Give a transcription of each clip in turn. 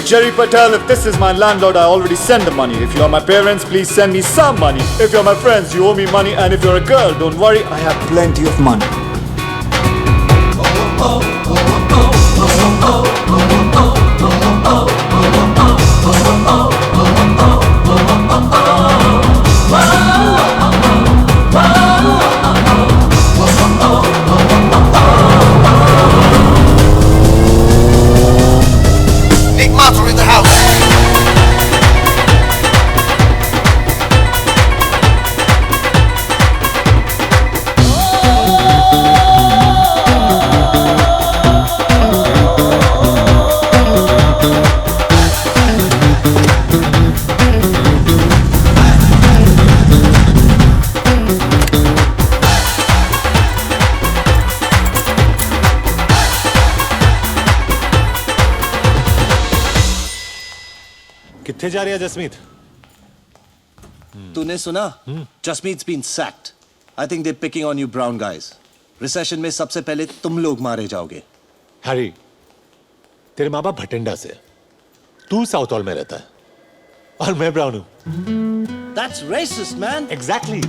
Jerry Patel, if this is my landlord, I already send the money. If you are my parents, please send me some money. If you're my friends, you owe me money. And if you're a girl, don't worry, I have plenty of money. किथे जा रही है जसमीत? तूने सुना? जसमीत's been sacked. I think they're picking on you brown guys. Recession में सबसे पहले तुम लोग मारे जाओगे. हैरी, तेरे माँ बाप भटिंडा से, तू साउथ हॉल में रहता है और मैं ब्राउन हूं. That's racist, man. Exactly.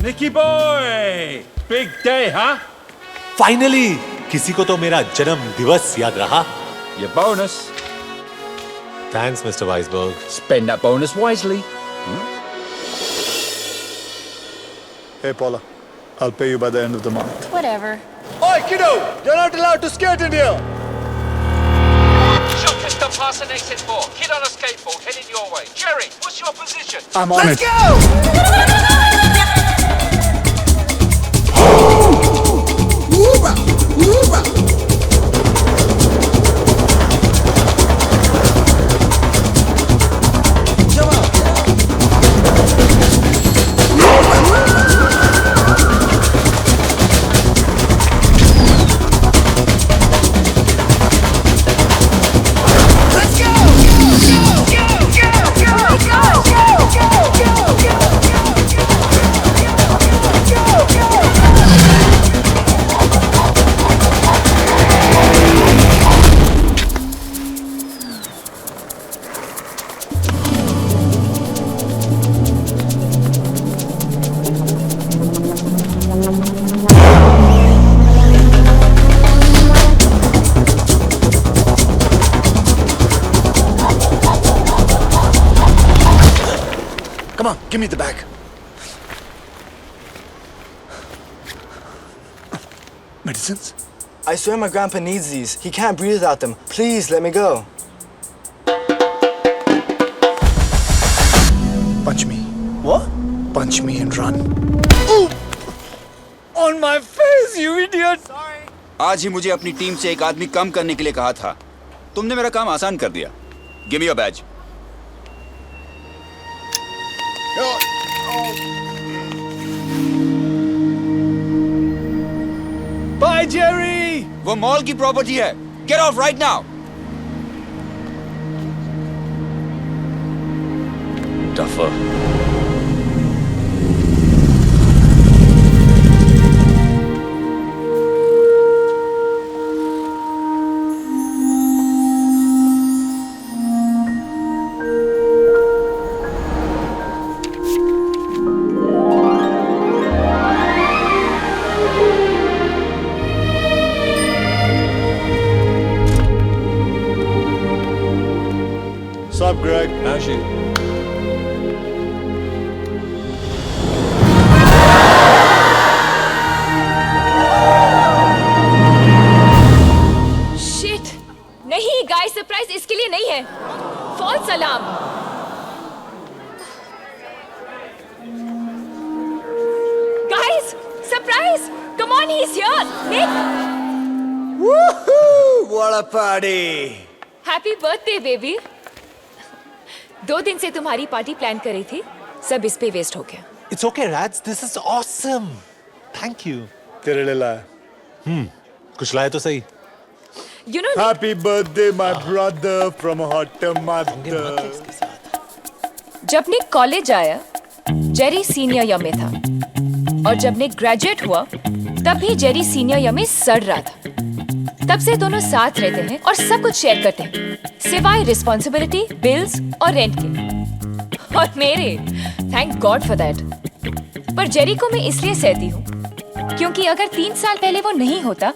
Nicky boy, big day, huh? Finally किसी को तो मेरा जन्म दिवस याद रहा. Your bonus. Thanks mister Weisberg. Spend that bonus wisely. Hey, Paula, I'll pay you by the end of the month. Whatever. Oi, kiddo! You're not allowed to skate in here! Shopchester past an exit 4. Kid on a skateboard heading your way. Jerry, what's your position? I'm on Let's it. go! Come on, give me the bag. Medicines? I swear my grandpa needs these. He can't breathe without them. Please, let me go. Punch me. What? Punch me and run. On my face, you idiot! आज ही मुझे अपनी team से एक आदमी कम करने के लिए कहा था. तुमने मेरा काम आसान कर दिया. Give me your badge. Bye, Jerry! वो मॉल की प्रॉपर्टी है. Get off right now. Duffer. Sup, Greg? How's you? Shit! नहीं, गाइस सरप्राइज इसके लिए नहीं है. False alarm. Guys, surprise! Come on, he's here. Nick, Woohoo! What a party! happy birthday, baby. 2 दिन से तुम्हारी पार्टी प्लान करी थी, सब इस पे वेस्ट हो गया. It's okay, Rats. This is awesome. Thank you. तेरे लिए लाया. कुछ लाए तो सही. You know, Happy birthday, my brother, from a hot mother. जब निक कॉलेज आया, जेरी सीनियर ईयर में था, और जब निक ग्रेजुएट हुआ, तब भी जेरी सीनियर ईयर में सड़ रहा था। तब से दोनों साथ रहते हैं और सब कुछ शेयर करते हैं, सिवाय रिस्पॉन्सिबिलिटी, बिल्स और रेंट के। और मेरे, थैंक गॉड फॉर दैट। पर जेरी को मैं इसलिए सहती हूँ, क्योंकि अगर 3 साल पहले वो नहीं होता,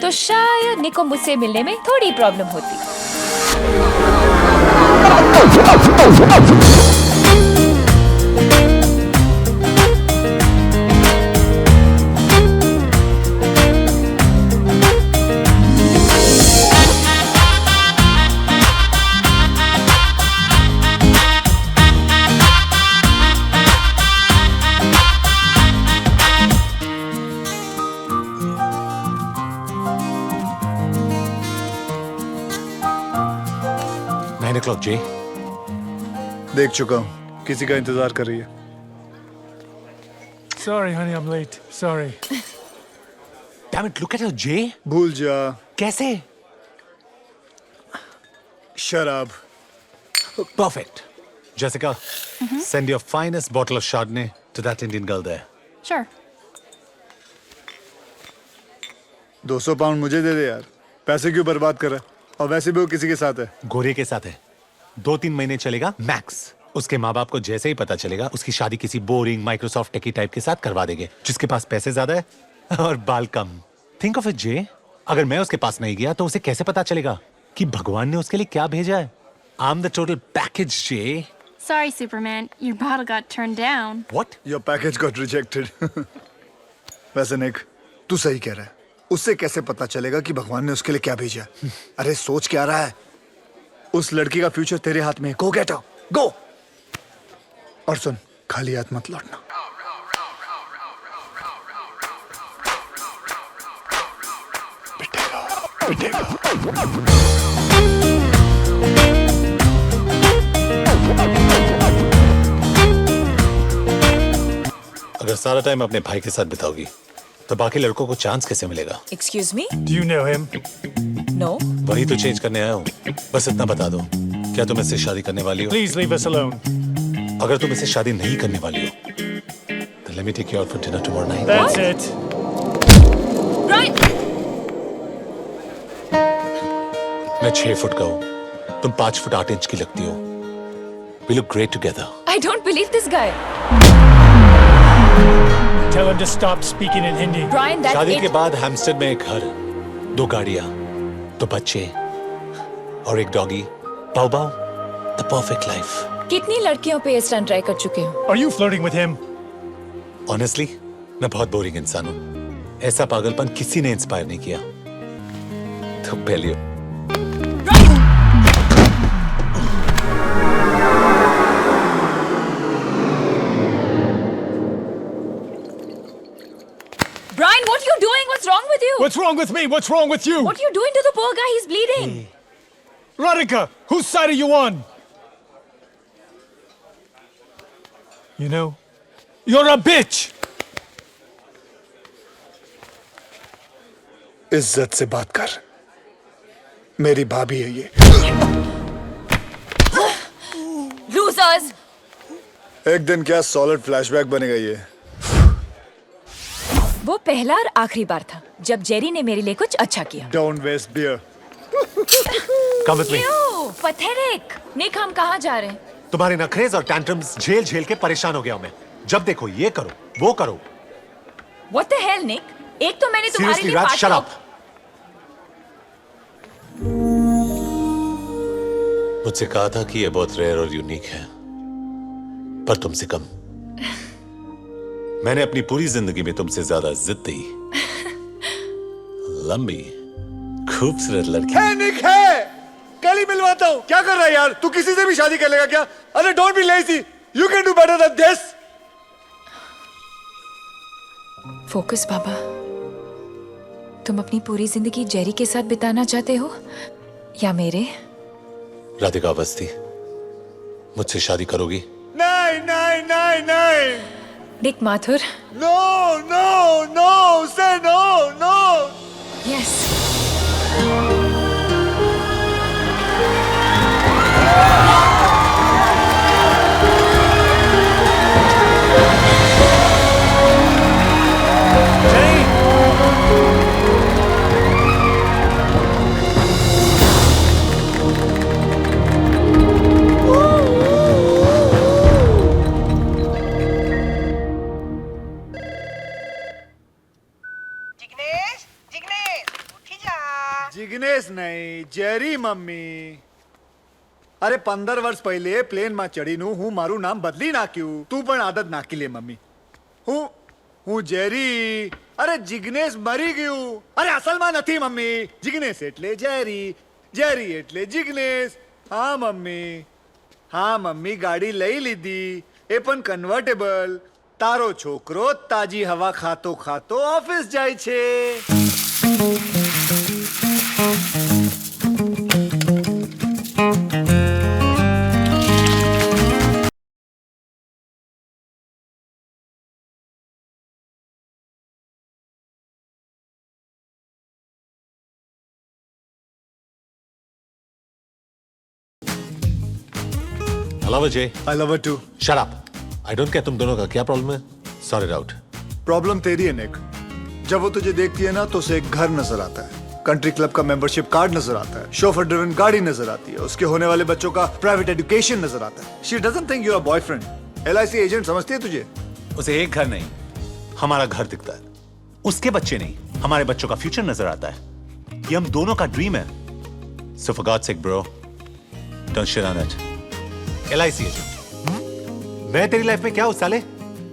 तो शायद निक को मुझसे मिलने में थोड़ी प्रॉब्लम होती। Jay. देख चुका हूँ, किसी का इंतजार कर रही है। Sorry, honey, I'm late. Sorry. Damn it, look at her, Jay. भूल जा। कैसे? शराब। Perfect. Jessica, send your finest bottle of Chardonnay to that Indian girl there. Sure. 200 pound मुझे दे दे यार। पैसे क्यों बर्बाद कर रहा है? और वैसे भी वो किसी के साथ है। गोरे के साथ है। 2-3 महीने चलेगा मैक्स। उसके माँ बाप को जैसे ही पता चलेगा, उसकी शादी किसी बोरिंग माइक्रोसॉफ्ट टेकी टाइप के साथ करवा देंगे, जिसके पास पैसे ज्यादा है और बाल कम। थिंक ऑफ इट जे, अगर मैं उसके पास नहीं गया तो उसे कैसे पता चलेगा कि भगवान ने उसके लिए क्या भेजा है? I am the total package J. Sorry, Superman. Your bottle got turned down. What? Your package got rejected. वैसे निक, तू सही कह रहा है। उससे कैसे पता चलेगा कि भगवान ने उसके लिए क्या भेजा? अरे सोच क्या रहा है? उस लड़की का फ्यूचर तेरे हाथ में है। Go get her. Go. और सुन, खाली हाथ मत लौटना। पिटेगा, पिटेगा। अगर सारा टाइम अपने भाई के साथ बिताओगी तो बाकी लड़कों को चांस कैसे मिलेगा? Excuse me? Do you know him? No. वही तो चेंज करने आया हूँ। बस इतना बता दो, क्या तुम इससे शादी करने वाली हो? Please leave us alone. अगर तुम इससे शादी नहीं करने वाली हो, then let me take you out for dinner tomorrow night. That's it. Brian! मैं 6 फुट का हूँ, तुम 5 फुट 8 इंच की लगती हो। We look great together. I don't believe this guy. Tell him to stop speaking in Hindi. Brian, that शादी के it... बाद हैम्स्टर में एक घर, 2 गाड़ियाँ, 2 बच्चे और एक डॉगी। बाउ बाउ, the perfect life. कितनी लड़कियों पे ये स्टंट ट्राई कर चुके हो? Are you flirting with him? Honestly, मैं बहुत बोरिंग इंसान हूँ। ऐसा पागलपन किसी ने इंस्पायर नहीं किया। तो पहले Brian, what are you doing? What's wrong with you? What's wrong with me? What's wrong with you? What are you doing to the poor guy? He's bleeding. Radhika, whose side are you on? You know, you're a bitch. इज्जत से बात कर। मेरी भाभी है ये। Losers! एक दिन क्या सॉलिड फ्लैशबैक बनेगा ये। वो पहला और आखिरी बार था जब जेरी ने मेरे लिए कुछ अच्छा किया। Don't waste beer. come with me. क्यों? Pathetic. निक, हम कहाँ जा रहे हैं? तुम्हारे नखरेज और टैंट्रम्स झेल झेल के परेशान हो गया हूँ मैं। जब देखो ये करो, वो करो। What the hell, Nick? एक तो मैंने तुम्हारे Seriously, लिए Raj, पार्टी shut up. मुझसे कहा था कि ये बहुत रेयर और यूनिक है, पर तुमसे कम। मैंने अपनी पूरी जिंदगी में तुमसे ज्यादा जिद्दी, लंबी, खूबसूरत लड़की। है निक है। कल ही मिलवाता हूँ। क्या कर रहा है यार? तू किसी से भी शादी कर लेगा क्या? अरे don't be lazy. You can do better than this. Focus बाबा। तुम अपनी पूरी जिंदगी जेरी के साथ बिताना चाहते हो या मेरे? राधिका अवस्थी, मुझसे शादी करोगी? नहीं नहीं नहीं नहीं। निक माथुर। नो नो नो से नो नो। यस। जिग्नेश नहीं, जेरी मम्मी। अरे 15 वर्ष पहले प्लेन में चढ़ी नु हूँ मारू नाम बदली ना क्यों तू पण आदत नाखी ले मम्मी। हूँ जेरी। अरे जिग्नेश मरी गयू। अरे असल में नहीं मम्मी, जिग्नेश एटले जेरी, जेरी एटले जिग्नेश। हाँ मम्मी गाड़ी लई लीधी ए पण कन्वर्टेबल। तारो छोकरो ताजी हवा खातो खातो ऑफिस जाय छे। I love it, Jay. I love her too. Shut up. I don't care तुम दोनों का क्या प्रॉब्लम है? Sort it out. प्रॉब्लम तेरी है निक। जब वो तुझे देखती है ना तो उसे एक घर नजर आता है, कंट्री क्लब का मेंबरशिप कार्ड नजर आता है, शोफर ड्रिवन गाड़ी नजर आती है, उसके होने वाले बच्चों का प्राइवेट एजुकेशन नजर आता है। She doesn't think you're a boyfriend. LIC agent समझती है तुझे? उसे एक घर नहीं, हमारा घर दिखता है। उसके बच्चे नहीं, हमारे बच्चों का फ्यूचर नजर आता है। ये हम दोनों का ड्रीम है। So for God's sake, bro, don't shit on it. LIC agent. मैं तेरी लाइफ में क्या हूं साले?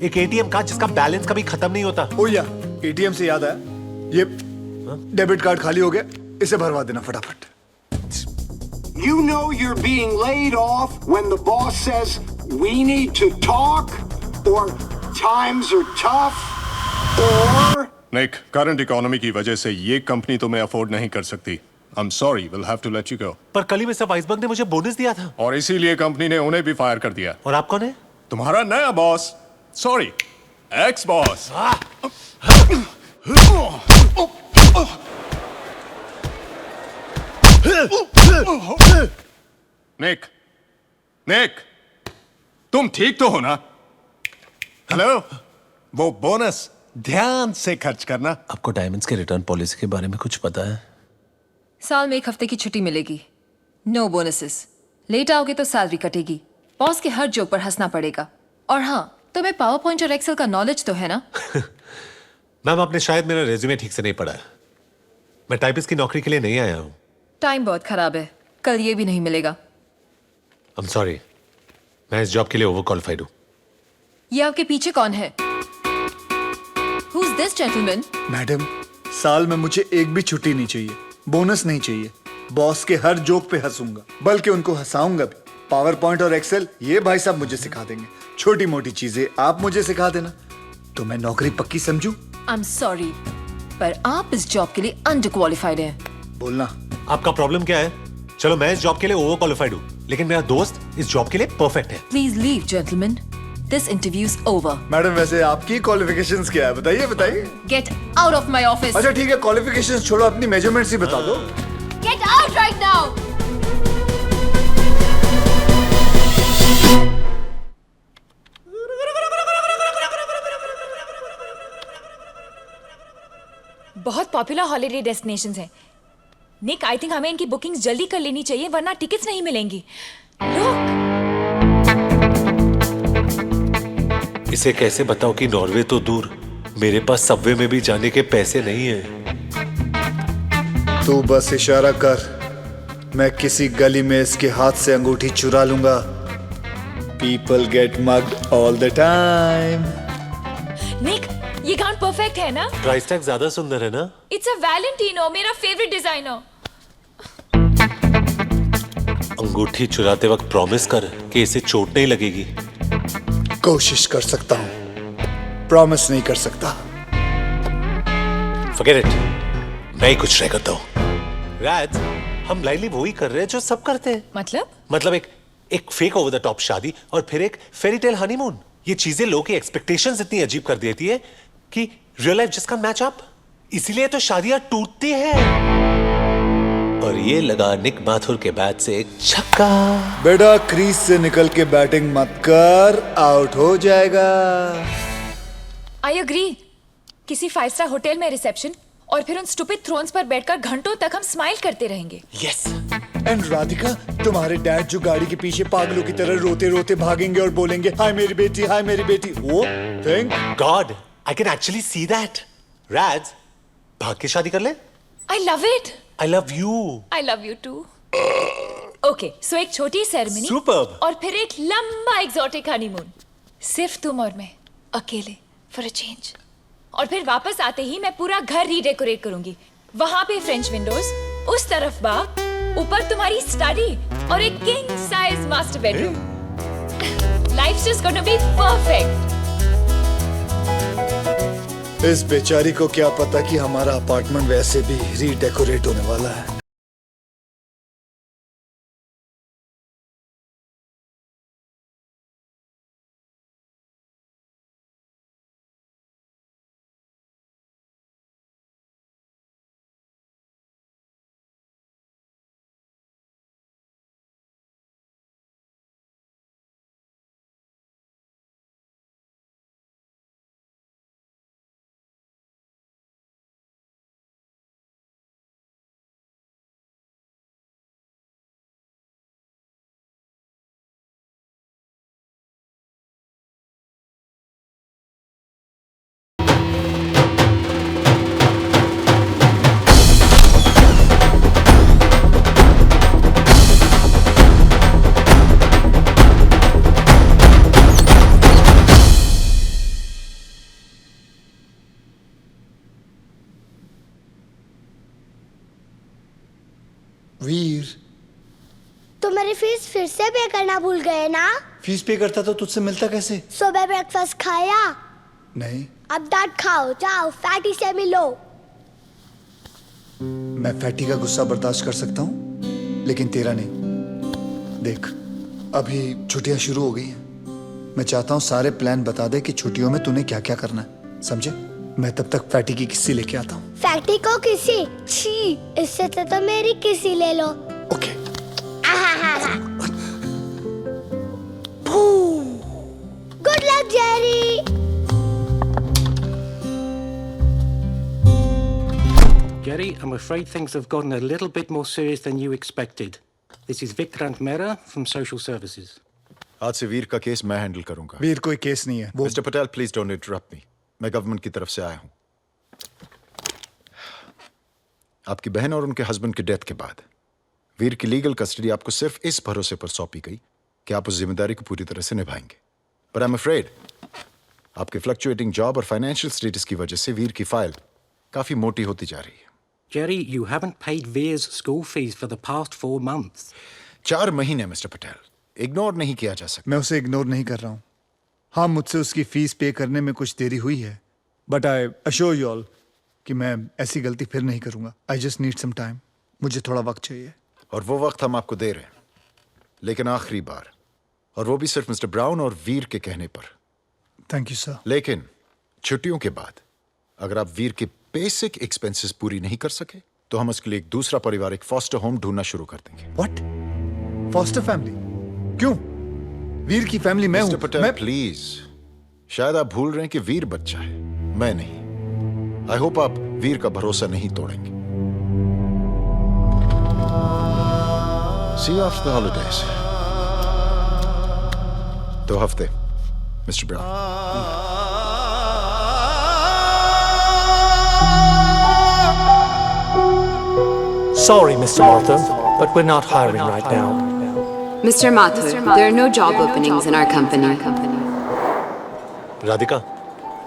एक ATM कार्ड जिसका बैलेंस कभी खत्म नहीं होता। ओ या, ATM से याद आया, ये डेबिट कार्ड खाली हो गया, इसे भरवा देना फटाफट। You know you're being laid off when the boss says we need to talk or times are tough or Nick, current economy की वजह से ये कंपनी तुम्हें अफोर्ड नहीं कर सकती। I'm sorry, we'll have to let you go. पर कल ही मिस्टर वाइसबर्ग ने मुझे बोनस दिया था। और इसीलिए कंपनी ने उन्हें भी फायर कर दिया। और आप कौन है? तुम्हारा नया बॉस, सॉरी, एक्स बॉस। निक, तुम ठीक तो हो ना? हेलो, वो बोनस ध्यान से खर्च करना। आपको डायमंड्स के रिटर्न पॉलिसी के बारे में कुछ पता है? साल में 1 हफ्ते की छुट्टी मिलेगी, नो बोनसेस। लेट आओगे तो सैलरी कटेगी, बॉस के हर जोक पर हंसना पड़ेगा। और हाँ, तुम्हें पावर पॉइंट और एक्सेल का नॉलेज तो है ना? मैम, आपने शायद मेरा रेज्यूमे ठीक से नहीं पढ़ा है। मैं टाइपिस्ट की नौकरी के लिए नहीं आया हूँ। टाइम बहुत खराब है, कल ये भी नहीं मिलेगा। I'm sorry, मैं इस जॉब के लिए ओवर क्वालिफाइड हूँ। ये आपके पीछे कौन है? Who's this gentleman? मैडम, साल में मुझे एक भी छुट्टी नहीं चाहिए, बोनस नहीं चाहिए। बॉस के हर जोक पे हंसूंगा, बल्कि उनको हंसाऊंगा भी। पावर पॉइंट और एक्सेल ये भाई साहब मुझे सिखा देंगे। छोटी मोटी चीजें आप मुझे सिखा देना, तो मैं नौकरी पक्की समझूं। I'm sorry, पर आप इस जॉब के लिए अंडर क्वालिफाइड हैं। बोलना। आपका प्रॉब्लम क्या है? चलो, मैं इस जॉब के लिए ओवर क्वालिफाइड हूँ, लेकिन मेरा दोस्त इस जॉब के लिए परफेक्ट है। Please leave, gentlemen. This interview's over. Madam, वैसे आपकी क्वालिफिकेशंस क्या है? बताइए बताइए। Get out of my office. अच्छा ठीक है, क्वालिफिकेशंस छोड़ो, अपनी मेजरमेंट्स ही बता दो। Get out right now. बहुत पॉपुलर हॉलिडे डेस्टिनेशंस हैं। निक, आई थिंक हमें इनकी बुकिंग्स जल्दी कर लेनी चाहिए, वरना टिकट्स नहीं मिलेंगी। Look. इसे कैसे बताओ कि नॉर्वे तो दूर, मेरे पास सबवे में भी जाने के पैसे नहीं हैं। तू बस इशारा कर, मैं किसी गली में इसके हाथ से अंगूठी चुरा लूंगा। People get mugged all the time. निक, ये गाउन परफेक्ट है ना? प्राइस टैग ज्यादा सुंदर है ना? इट्स अ वैलेंटिनो, मेरा फेवरेट डिजाइनर। अंगूठी चुराते वक्त प्रॉमिस कर कि इसे चोट नहीं लगेगी। कोशिश कर सकता हूँ, प्रॉमिस नहीं कर सकता। Forget it, मैं ही कुछ ट्राई करता हूँ। राज, हम लाइनली वो ही कर रहे हैं जो सब करते हैं। मतलब एक फेक ओवर द टॉप शादी और फिर एक फेरी टेल हनीमून। ये चीजें लोगों की एक्सपेक्टेशंस इतनी अजीब कर देती है कि रियल लाइफ जिसका मैच अप, इसीलिए तो शादियां टूटती हैं। और ये लगा निक माथुर के बैट से एक छक्का। बेटा, क्रीज से निकल के बैटिंग मत कर, आउट हो जाएगा। I agree. किसी 5 स्टार होटल में रिसेप्शन और फिर उन स्टूपिड थ्रोन्स पर बैठकर घंटों तक हम स्माइल करते रहेंगे। यस। एंड राधिका, तुम्हारे डैड जो गाड़ी के पीछे पागलों की तरह रोते रोते भागेंगे और बोलेंगे हाय मेरी बेटी, हाय मेरी बेटी। वो thank God, I can actually see that. Raj, भाग के शादी कर ले। I love it. I love you. I love you too. Okay, so एक छोटी सेरेमनी Superb. और फिर एक लंबा एग्जॉटिक हनीमून. सिर्फ तुम और मैं अकेले फॉर अ चेंज. और फिर वापस आते ही मैं पूरा घर रीडेकोरेट करूंगी. वहां पे फ्रेंच विंडोज, उस तरफ बाग, ऊपर तुम्हारी स्टडी और एक king size master bedroom. Life's just gonna be perfect. इस बेचारी को क्या पता कि हमारा अपार्टमेंट वैसे भी रीडेकोरेट होने वाला है. वीर, तो मेरी फीस फिर से पे करना भूल गए ना? फीस पे करता तो तुझसे मिलता कैसे? सुबह ब्रेकफास्ट खाया? नहीं. अब डांट खाओ, जाओ फैटी से मिलो. मैं फैटी का गुस्सा बर्दाश्त कर सकता हूँ, लेकिन तेरा नहीं. देख, अभी छुट्टियां शुरू हो गई हैं. मैं चाहता हूँ सारे प्लान बता दे कि छुट्टियों में तूने क्या क्या करना है. समझे? मैं तब तक फैटी की किस्सी लेके आता हूँ. फैटी को किसी? छी, इससे तो मेरी किसी ले लो. Okay. Good luck Jerry. Jerry, I'm afraid things have gotten a little bit more serious than you expected. This is Vikrant Mehra from Social Services. आज से वीर का केस मैं हैंडल करूंगा. वीर कोई केस नहीं है. Mister Patel, please don't interrupt मी. मैं government की तरफ से आया हूं. आपकी बहन और उनके हस्बैंड की डेथ के बाद वीर की लीगल कस्टडी आपको सिर्फ इस भरोसे पर सौंपी गई कि आप उस जिम्मेदारी को पूरी तरह से निभाएंगे. पर आई एम अफ्रेड आपके फ्लक्चुएटिंग जॉब और फाइनेंशियल स्टेटस की वजह से वीर की फाइल काफी मोटी होती जा रही है. Jerry, you haven't paid Veer's school fees for the past 4 months. 4 महीने मिस्टर पटेल. इग्नोर नहीं किया जा सकता. मैं उसे इग्नोर नहीं कर रहा हूँ. हाँ, मुझसे उसकी फीस पे करने में कुछ देरी हुई है, but I assure you all कि मैं ऐसी गलती फिर नहीं करूंगा. I just need some time. मुझे थोड़ा वक्त चाहिए. और वो वक्त हम आपको दे रहे हैं, लेकिन आखिरी बार, और वो भी सिर्फ मिस्टर ब्राउन और वीर के कहने पर. Thank you sir. लेकिन छुट्टियों के बाद अगर आप वीर के बेसिक एक्सपेंसेस पूरी नहीं कर सके तो हम उसके लिए एक दूसरा पारिवारिक फॉस्टर होम ढूंढना शुरू कर देंगे. व्हाट? Foster family? क्यों? वीर की फैमिली मैं हूं. Mister Patel, please. शायद आप भूल रहे हैं कि वीर बच्चा है, मैं नहीं. आई होप आप वीर का भरोसा नहीं तोड़ेंगे. सी यू आफ्टर द हॉलिडेज. 2 हफ्ते mister brown. Sorry, Mr. Martha, but we're not hiring right now. Mr. Mathur, there are no job openings in our company. Radhika,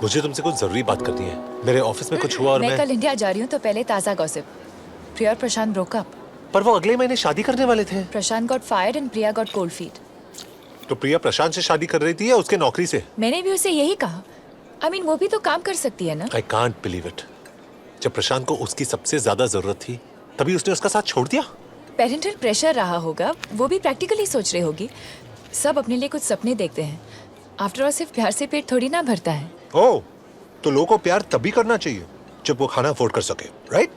मुझे तुमसे कुछ जरूरी बात करनी है. मेरे ऑफिस में कुछ हुआ और मैं कल इंडिया जा रही हूँ, तो पहले ताजा गॉसिप. प्रिया और प्रशांत ब्रोक अप. पर वो अगले महीने शादी करने वाले थे. Prashant got fired and Priya got cold feet. तो प्रिया प्रशांत से शादी कर रही थी या उसके नौकरी से? मैंने भी उसे यही कहा. I mean, वो भी तो काम कर सकती है ना. I can't believe it. जब प्रशांत को उसकी सबसे ज्यादा जरूरत थी तभी उसने उसका साथ छोड़ दिया. पेरेंटल प्रेशर रहा होगा, वो भी प्रैक्टिकली सोच रही होगी. सब अपने लिए कुछ सपने देखते हैं. आफ्टर ऑल सिर्फ प्यार से पेट थोड़ी ना भरता है. ओह, तो लोगों को प्यार तभी करना चाहिए जब वो खाना अफोर्ड कर सके, राइट?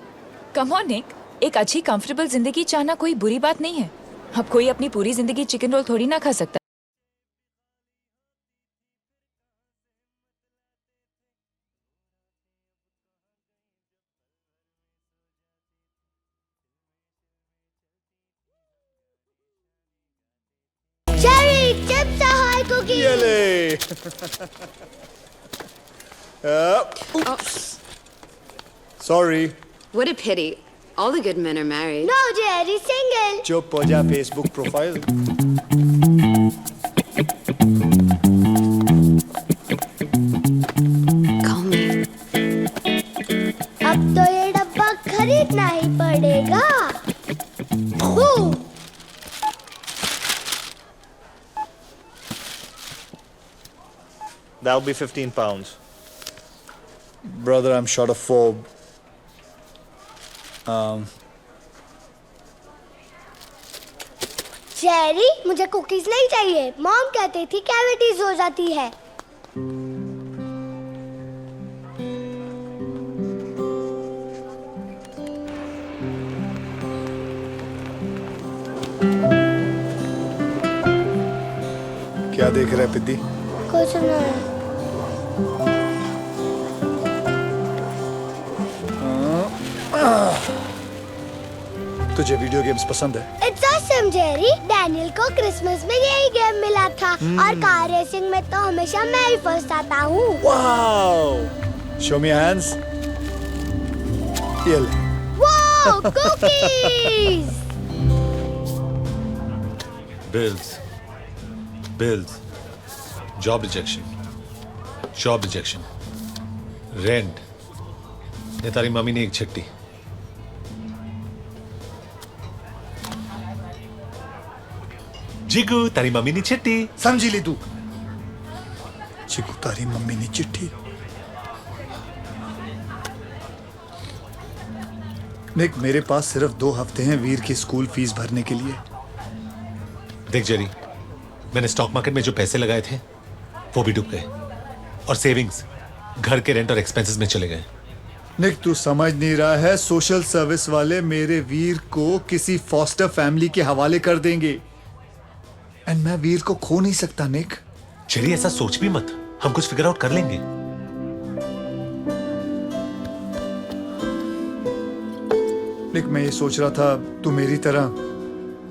कम ऑन निक, एक अच्छी कंफर्टेबल जिंदगी चाहना कोई बुरी बात नहीं है. अब कोई अपनी पूरी जिंदगी चिकन रोल थोड़ी ना खा सकता. Sorry. What a pity. All the good men are married. No, Jerry, single. चुप हो जा, फेसबुक प्रोफाइल। Call me. अब तो ये डब्बा खरीदना ही पड़ेगा। That'll be 15 pounds. Brother, I'm short of 4. Jerry, मुझे कुकीज नहीं चाहिए। मॉम कहती थी कैविटीज हो जाती है। क्या देख रहा है पिद्दी? कुछ नहीं। तुझे वीडियो गेम्स पसंद है? It's awesome, Jerry. डैनियल को क्रिसमस में यही गेम मिला था और कार रेसिंग में तो हमेशा मैं ही फर्स्ट आता हूँ। Wow! Show me your hands. ये ले। Wow, cookies! Bills, job rejection, rent. ने तारी मम्मी ने एक छट्टी। जिगू तारी मम्मी ने चिट्ठी। समझी ली तू? जिगू तारी मम्मी ने चिट्ठी। निक, मेरे पास सिर्फ 2 हफ्ते हैं वीर की स्कूल फीस भरने के लिए। देख जेरी, मैंने स्टॉक मार्केट में जो पैसे लगाए थे वो भी डूब गए और सेविंग्स घर के रेंट और एक्सपेंसेस में चले गए। निक, तू समझ नहीं रहा है, सोशल सर्विस वाले मेरे वीर को किसी फॉस्टर फैमिली के हवाले कर देंगे एंड मैं वीर को खो नहीं सकता। निक, जेरी ऐसा सोच भी मत, हम कुछ फिगर आउट कर लेंगे। निक, मैं ये सोच रहा था तू मेरी तरह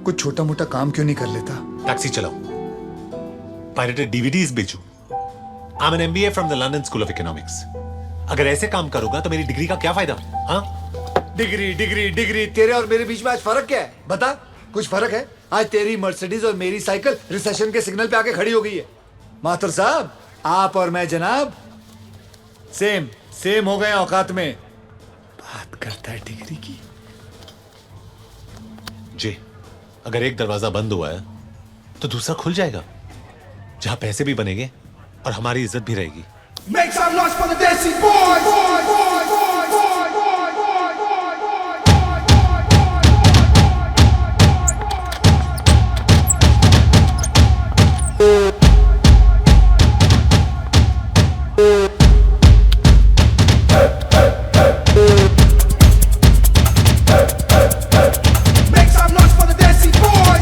कुछ छोटा मोटा काम क्यों नहीं कर लेता? टैक्सी चलाओ, पायरेटेड डीवीडीज बेचूं। I am an MBA from the London school of economics. अगर ऐसे काम करूंगा तो मेरी डिग्री का क्या फायदा? हाँ, डिग्री तेरे और मेरे बीच में आज फर्क क्या है? बता, कुछ फर्क है? आज तेरी मर्सिडीज और मेरी साइकिल रिसेशन के सिग्नल पे आके खड़ी हो गई है। माथुर साहब, आप और मैं जनाब सेम हो गए औकात में। बात करता है डिग्री की। जी, अगर एक दरवाजा बंद हुआ है तो दूसरा खुल जाएगा, जहां पैसे भी बनेंगे और हमारी इज्जत भी रहेगी। Make some noise for the Desi boys! Make some noise for the Desi boys!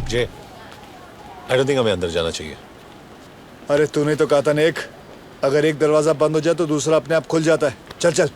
J, I don't think हमें अंदर जाना चाहिए। अरे तूने तो कहा था नेक, अगर एक दरवाजा बंद हो जाए तो दूसरा अपने आप खुल जाता है। चल चल।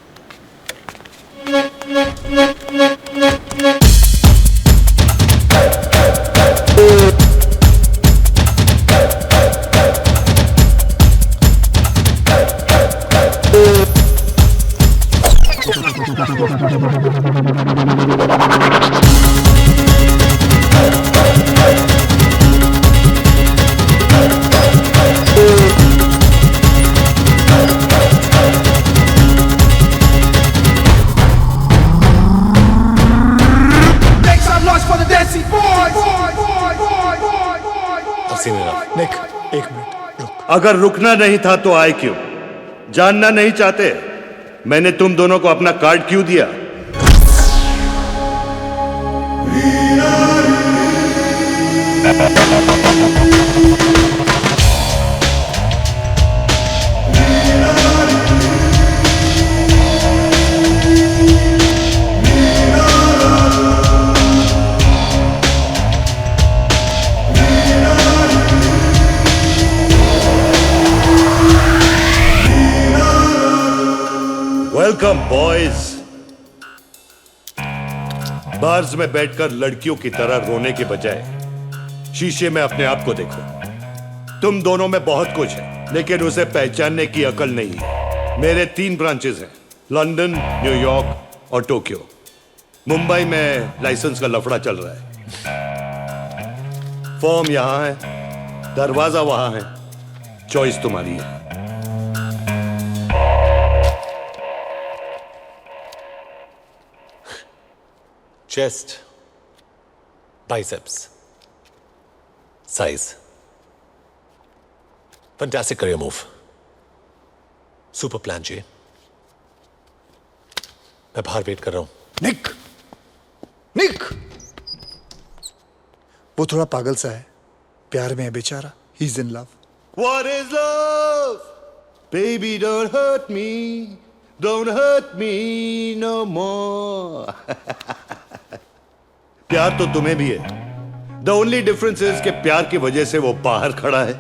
निक, एक मिनट रुक। अगर रुकना नहीं था तो आए क्यों? जानना नहीं चाहते मैंने तुम दोनों को अपना कार्ड क्यों दिया? Welcome boys. बार्स में बैठकर लड़कियों की तरह रोने के बजाय शीशे में अपने आप को देखो। तुम दोनों में बहुत कुछ है, लेकिन उसे पहचानने की अकल नहीं है। मेरे 3 ब्रांचेस हैं, लंदन, न्यूयॉर्क और टोक्यो। मुंबई में लाइसेंस का लफड़ा चल रहा है। फॉर्म यहां है, दरवाजा वहां है, चॉइस तुम्हारी है। Chest, biceps, size, fantastic career move, super plan जी। मैं बाहर वेट कर रहा हूं। निक, निक, वो थोड़ा पागल सा है, प्यार में है बेचारा। He is in love. What is love? Baby, don't hurt me. Don't hurt me no more. प्यार तो तुम्हें भी है। The only difference is कि प्यार की वजह से वो बाहर खड़ा है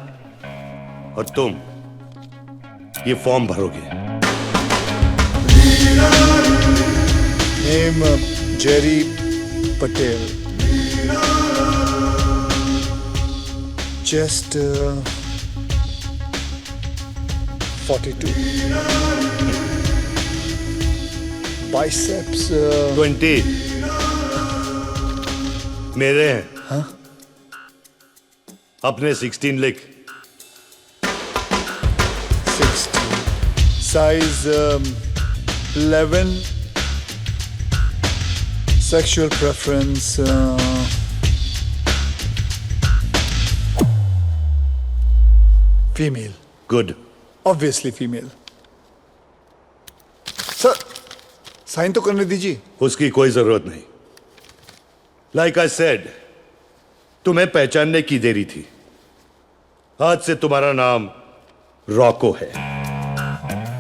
और तुम ये फॉर्म भरोगे। Name Jerry Patel. Chest 42। Biceps 20। मेरे हैं। हाँ? अपने 16 लिख। 60। Size 11। Sexual preference female. Good. Obviously female. Sir sign तो करने दीजिए। उसकी कोई जरूरत नहीं। लाइक आई सेड, तुम्हें पहचानने की देरी थी। आज से तुम्हारा नाम रॉको है।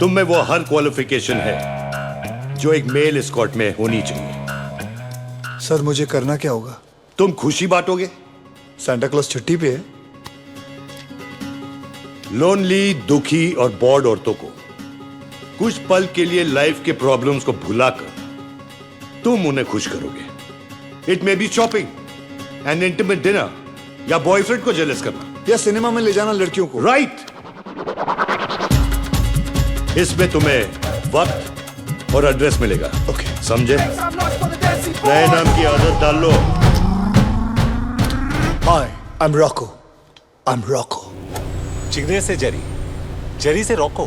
तुम में वो हर क्वालिफिकेशन है जो एक मेल एस्कॉर्ट में होनी चाहिए। सर मुझे करना क्या होगा? तुम खुशी बांटोगे। सांता क्लॉज छुट्टी पे है। लोनली, दुखी और बॉर्ड औरतों को कुछ पल के लिए लाइफ के प्रॉब्लम्स को भुलाकर तुम उन्हें खुश करोगे। It may be shopping, N intimate dinner, या बॉयफ्रेंड को जेलस करना, या सिनेमा में ले जाना लड़कियों को। राइट। इसमें तुम्हें वक्त और एड्रेस मिलेगा। ओके, समझे? नए नाम की आदत डाल लो। Hi, I am Rocco. I am Rocco. चिगने से जेरी, जेरी से रॉको।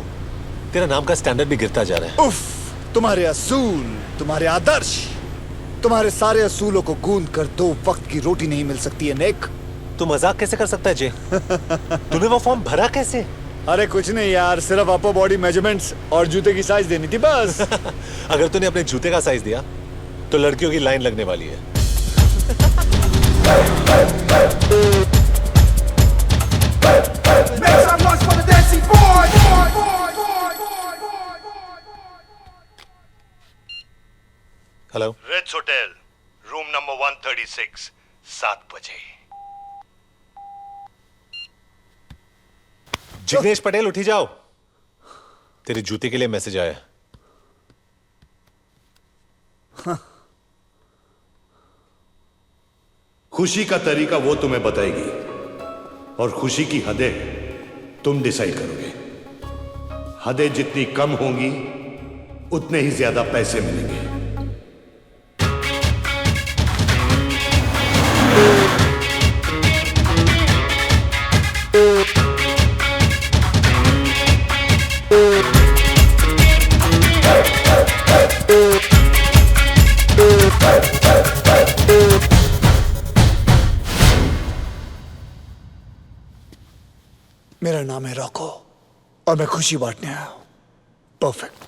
तेरा नाम का स्टैंडर्ड भी गिरता जा रहा है। उफ, तुम्हारे असूल, तुम्हारे आदर्श, तुम्हारे सारे असूलों को गूंद कर 2 वक्त की रोटी नहीं मिल सकती है निक। तू मजाक कैसे कर सकता है जे? तूने वो फॉर्म भरा कैसे? अरे कुछ नहीं यार, सिर्फ अपर बॉडी मेजरमेंट्स और जूते की साइज देनी थी बस। अगर तूने अपने जूते का साइज दिया तो लड़कियों की लाइन लगने वाली है। Hello, Ritz hotel, room number 136, 7 बजे। जिग्नेश पटेल उठी जाओ, तेरे जूते के लिए मैसेज आया। हाँ। खुशी का तरीका वो तुम्हें बताएगी और खुशी की हदें तुम डिसाइड करोगे। हदें जितनी कम होंगी उतने ही ज्यादा पैसे मिलेंगे। मेरा नाम है रॉको और मैं खुशी बांटने आया हूं। परफेक्ट।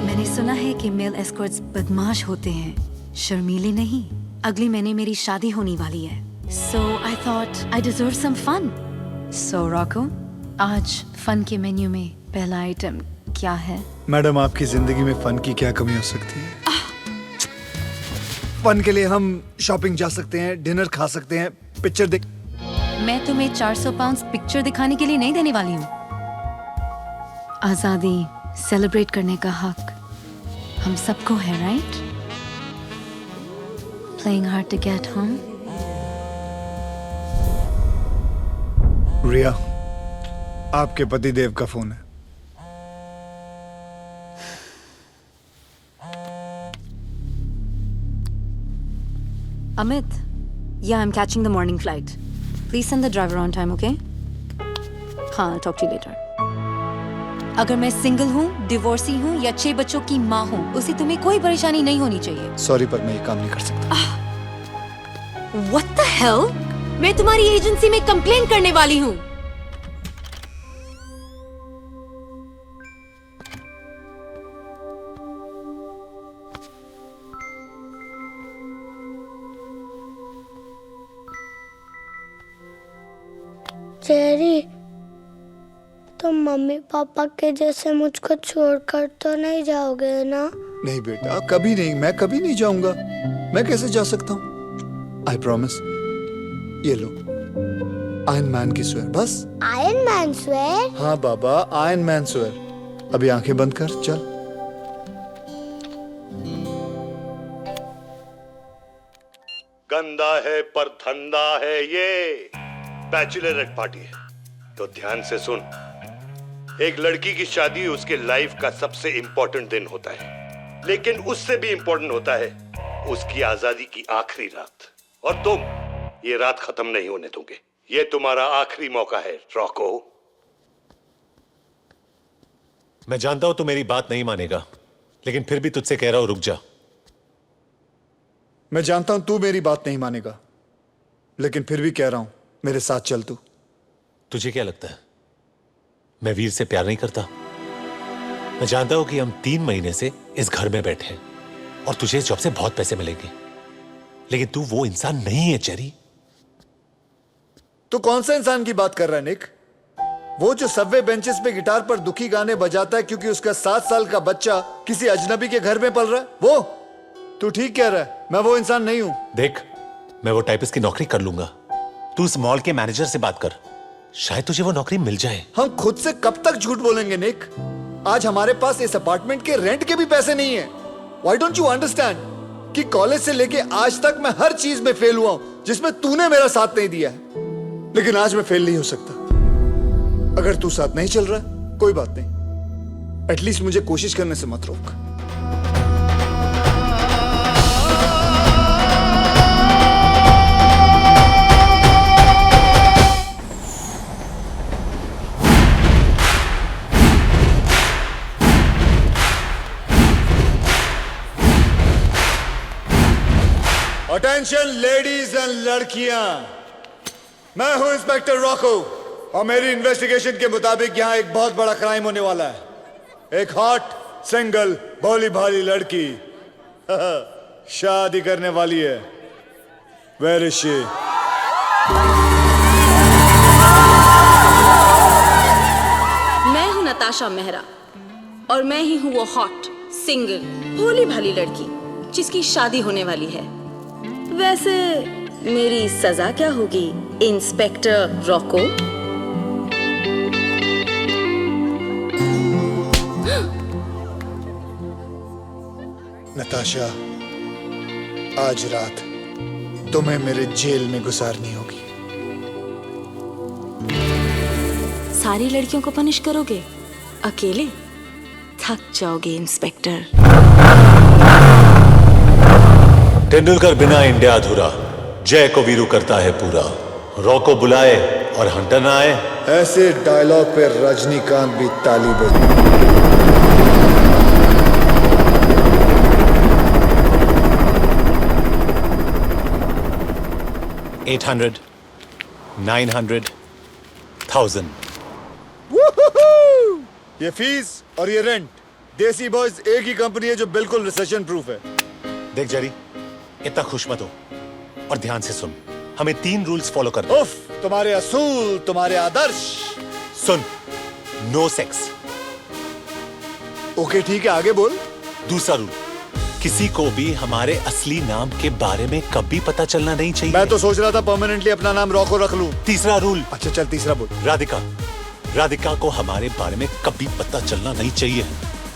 मैंने सुना है कि मेल एस्कॉर्ट्स बदमाश होते हैं, शर्मीले नहीं। अगले महीने मेरी शादी होने वाली है, so I thought I deserve some fun. So Roku, आज फन के मेन्यू में पहला आइटम क्या है? मैडम, आपकी जिंदगी में फन की क्या कमी हो सकती है? फन के लिए हम शॉपिंग जा सकते हैं, डिनर खा सकते हैं, पिक्चर देख। मैं तुम्हें 400 पाउंड पिक्चर दिखाने के लिए नहीं देने वाली हूँ। आजादी सेलिब्रेट करने का हक हम सबको है, right? playing hard to get, huh? रिया, आपके पति देव का फोन है। Amit, yeah, I'm catching the morning flight. Please send the driver on time, okay? हाँ, I'll talk to you later. अगर मैं सिंगल हूँ, डिवोर्सी हूँ या 6 बच्चों की माँ हूँ, उसे तुम्हें कोई परेशानी नहीं होनी चाहिए। सॉरी पर मैं ये काम नहीं कर सकता। What the hell? मैं तुम्हारी एजेंसी में कंप्लेन करने वाली हूँ। जेरी, तुम मम्मी पापा के जैसे मुझको छोड़कर तो नहीं जाओगे ना? नहीं बेटा, कभी नहीं, मैं कभी नहीं जाऊंगा। मैं कैसे जा सकता हूँ? I promise. ये लो, आयरन मैन की स्वेयर, बस। Iron man swear? हाँ बाबा, आयरन मैन स्वेयर। अभी आंखें बंद कर, चल। गंदा है पर धंधा है ये, बैचलर पार्टी है। तो ध्यान से सुन, एक लड़की की शादी उसके लाइफ का सबसे इंपॉर्टेंट दिन होता है, लेकिन उससे भी इंपॉर्टेंट होता है उसकी आजादी की आखिरी रात। और तुम ये रात खत्म नहीं होने दोगे। ये तुम्हारा आखिरी मौका है, रॉको। मैं जानता हूं तू मेरी बात नहीं मानेगा, लेकिन फिर भी तुझसे कह रहा हूं, रुक जा। मैं जानता हूं तू मेरी बात नहीं मानेगा, लेकिन फिर भी कह रहा हूं, मेरे साथ चल तू। तुझे क्या लगता है मैं वीर से प्यार नहीं करता? मैं जानता हूं कि हम 3 महीने से इस घर में बैठे हैं और तुझे इस जॉब से बहुत पैसे मिलेंगे, लेकिन तू वो इंसान नहीं है चेरी। तू कौन सा इंसान की बात कर रहा है निक? वो जो सबवे बेंचेस पे गिटार पर दुखी गाने बजाता है क्योंकि उसका 7 साल का बच्चा किसी अजनबी के घर में पल रहा है, वो? तू ठीक कह रहा है, मैं वो इंसान नहीं हूं। देख, मैं वो टाइपिस्ट की नौकरी कर लूंगा, तू इस मॉल के मैनेजर से बात कर, शायद तुझे वो नौकरी मिल जाए। हम खुद से कब तक झूठ बोलेंगे निक? आज हमारे पास इस अपार्टमेंट के रेंट के भी पैसे नहीं है। Why don't you understand कि कॉलेज से लेके आज तक मैं हर चीज में फेल हुआ हूं जिसमें तूने मेरा साथ नहीं दिया है, लेकिन आज मैं फेल नहीं हो सकता। अगर तू साथ नहीं चल रहा कोई बात नहीं, एटलीस्ट मुझे कोशिश करने से मत रोक। अटेंशन लेडीज एंड लड़कियां, मैं हूं इंस्पेक्टर रॉको और मेरी इन्वेस्टिगेशन के मुताबिक यहां एक बहुत बड़ा क्राइम होने वाला है। एक हॉट सिंगल भोली भाली लड़की शादी करने वाली है। Where is she? मैं हूं नताशा मेहरा और मैं ही हूं वो हॉट सिंगल भोली भाली लड़की जिसकी शादी होने वाली है। वैसे मेरी सजा क्या होगी इंस्पेक्टर रॉको? नताशा, आज रात तुम्हें मेरे जेल में गुजारनी होगी। सारी लड़कियों को पनिश करोगे? अकेले थक जाओगे इंस्पेक्टर। तेंदुलकर बिना इंडिया अधूरा, जय को वीरू करता है पूरा। रॉको बुलाए और हंटर ना आए, ऐसे डायलॉग पे रजनीकांत भी ताली बजा। 800, 900, 1000। ये फीस और ये रेंट, देसी बॉयज एक ही कंपनी है जो बिल्कुल रिसेशन प्रूफ है। देख जेरी, इतना खुश मत हो और ध्यान से सुन, हमें 3 रूल्स फॉलो करने। उफ, तुम्हारे असूल, तुम्हारे आदर्श। सुन, नो सेक्स। ओके ठीक है, आगे बोल। दूसरा रूल, किसी को भी हमारे असली नाम के बारे में कभी पता चलना नहीं चाहिए। मैं तो सोच रहा था परमानेंटली अपना नाम रॉको रख लूं। तीसरा रूल। अच्छा चल, तीसरा बोल। राधिका को हमारे बारे में कभी पता चलना नहीं चाहिए।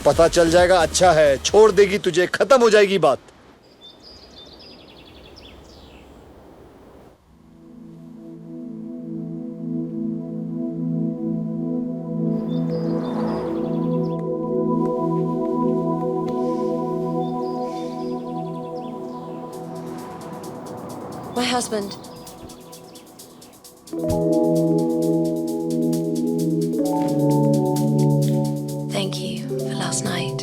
पता चल जाएगा अच्छा है, छोड़ देगी तुझे, खत्म हो जाएगी बात। My husband. Thank you for last night.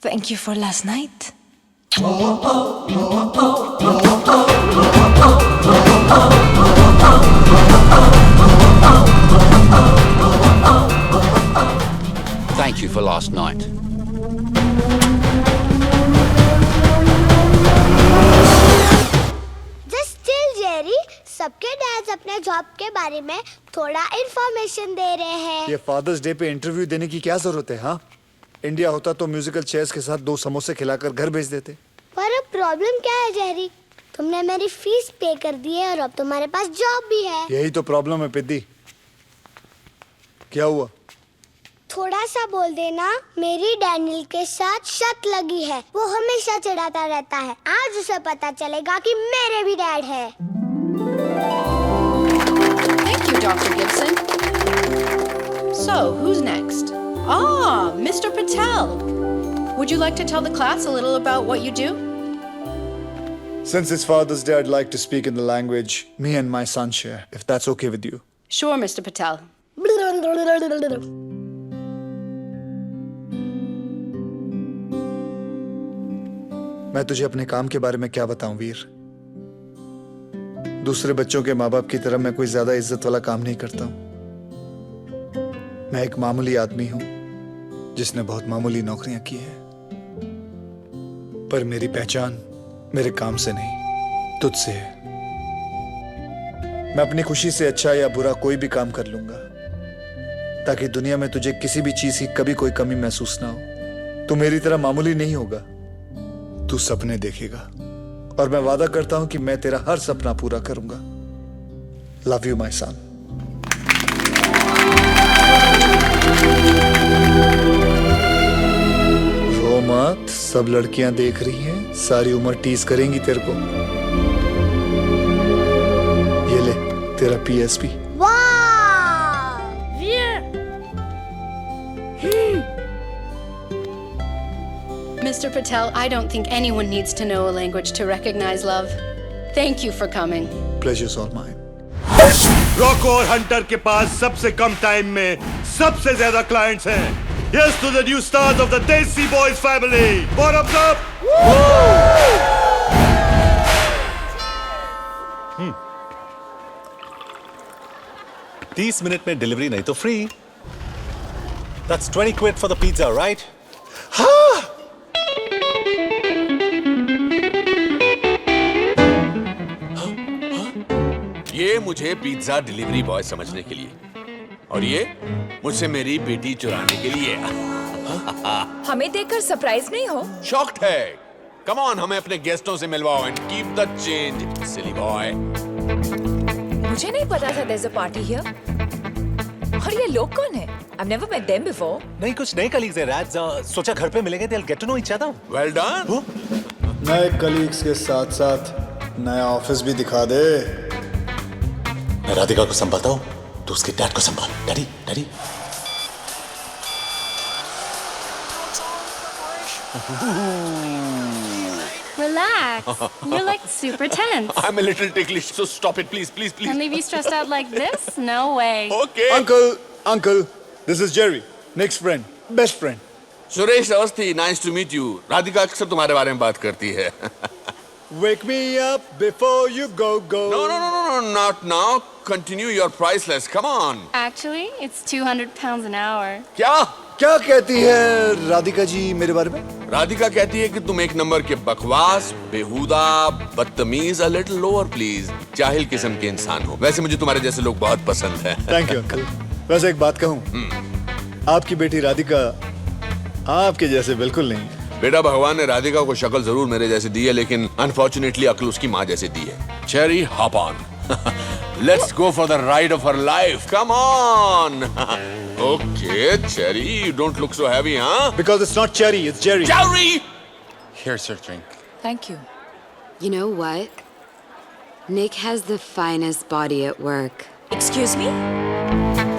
Thank you for last night. Thank you for last night. Just chill, Jerry. सबके डैड्स अपने जॉब के बारे में थोड़ा इंफॉर्मेशन दे रहे हैं। ये फादर्स डे पे इंटरव्यू देने की क्या जरूरत है? हाँ, इंडिया होता तो म्यूजिकल चेयर्स के साथ 2 समोसे खिलाकर घर भेज देते। पर अब प्रॉब्लम क्या है जेरी? तुमने मेरी फीस पे कर दी है और अब तुम्हारे पास जॉब भी है। यही तो प्रॉब्लम है पिद्दी। क्या हुआ? थोड़ा सा बोल देना। मेरी डैनियल के साथ शक लगी है। वो हमेशा चिढ़ाता रहता है। आज उसे पता चलेगा कि मेरे भी डैड है। Thank you, Dr. Gibson. So, who's next? Ah, Mr. Patel. Would you like to tell the class a little about what you do? Since it's Father's Day, I'd like to speak in the language me and my son share, if that's okay with you. Sure, Mr. Patel. मैं तुझे अपने काम के बारे में क्या बताऊं वीर? दूसरे बच्चों के माँ बाप की तरह मैं कोई ज्यादा इज्जत वाला काम नहीं करता हूं। मैं एक मामूली आदमी हूं जिसने बहुत मामूली नौकरियां की हैं। पर मेरी पहचान मेरे काम से नहीं, तुझसे है। मैं अपनी खुशी से अच्छा या बुरा कोई भी काम कर लूंगा, ताकि दुनिया में तुझे किसी भी चीज की कभी कोई कमी महसूस ना हो। तू मेरी तरह मामूली नहीं होगा, तू सपने देखेगा, और मैं वादा करता हूं कि मैं तेरा हर सपना पूरा करूंगा। Love you my son. रो मत, सब लड़कियां देख रही हैं, सारी उम्र टीज करेंगी तेरे को। ये ले तेरा PSP। Mr. Patel, I don't think anyone needs to know a language to recognize love. Thank you for coming. Pleasure's all mine. Roku और हंटर के पास सबसे कम टाइम में सबसे ज्यादा क्लाइंट्स हैं। Yes to the new stars of the Desi Boys family. Bottoms up. 30 minute में delivery नहीं तो free. That's 20 quid for the pizza, right? हाँ। ये मुझे पिज्जा डिलीवरी बॉय समझने के लिए, और ये मुझसे मेरी बेटी चुराने के लिए। हमें देखकर सरप्राइज नहीं हो? शॉक्ड है। कम ऑन, हमें अपने गेस्टों से मिलवाओ and keep the change, silly boy. मुझे नहीं पता था there's a party here. और ये लोग कौन है? I've never met them before. नहीं, कुछ नए कलीग्स हैं राज। सोचा घर पे मिलेंगे, they'll get to know each other. Well done. नए कलीग्स के साथ साथ नया ऑफिस भी दिखा दे। मैं राधिका को संभालता हूँ, तो उसके डैड को संभाल। Daddy, daddy. Relax. You're like super tense. I'm a little ticklish, so stop it, please, please, please. And leave you stressed out like this? No way. Okay. Uncle, this is Jerry, Nick's friend, best friend. Suresh Awasthi, nice to meet you. Radhika अक्सर तुम्हारे बारे में बात करती है। Wake me up before you go. No, not now. Continue your priceless. Come on. Actually, it's 200 pounds an hour. क्या कहती है राधिका जी मेरे बारे में? राधिका कहती है कि तुम एक नंबर के बकवास, बेहुदा, बदतमीज, a little lower please, जाहिल किस्म के इंसान हो। वैसे मुझे तुम्हारे जैसे लोग बहुत पसंद हैं। Thank you uncle. वैसे एक बात कहूँ, आपकी बेटी राधिका आपके जैसे बिल्कुल नहीं। बेटा, भगवान ने राधिका को शक्ल जरूर मेरे जैसे दी है, लेकिन अनफॉर्चुनेटली अक्ल उसकी माँ जैसे दी है। Cherry, hop on. Let's go for the ride of our life. Come on. Okay, Cherry, you don't look so heavy, huh? Because it's not cherry, it's Jerry. Jerry! Here's your drink. Thank you. You know what? Nick has the finest body at work. Excuse me?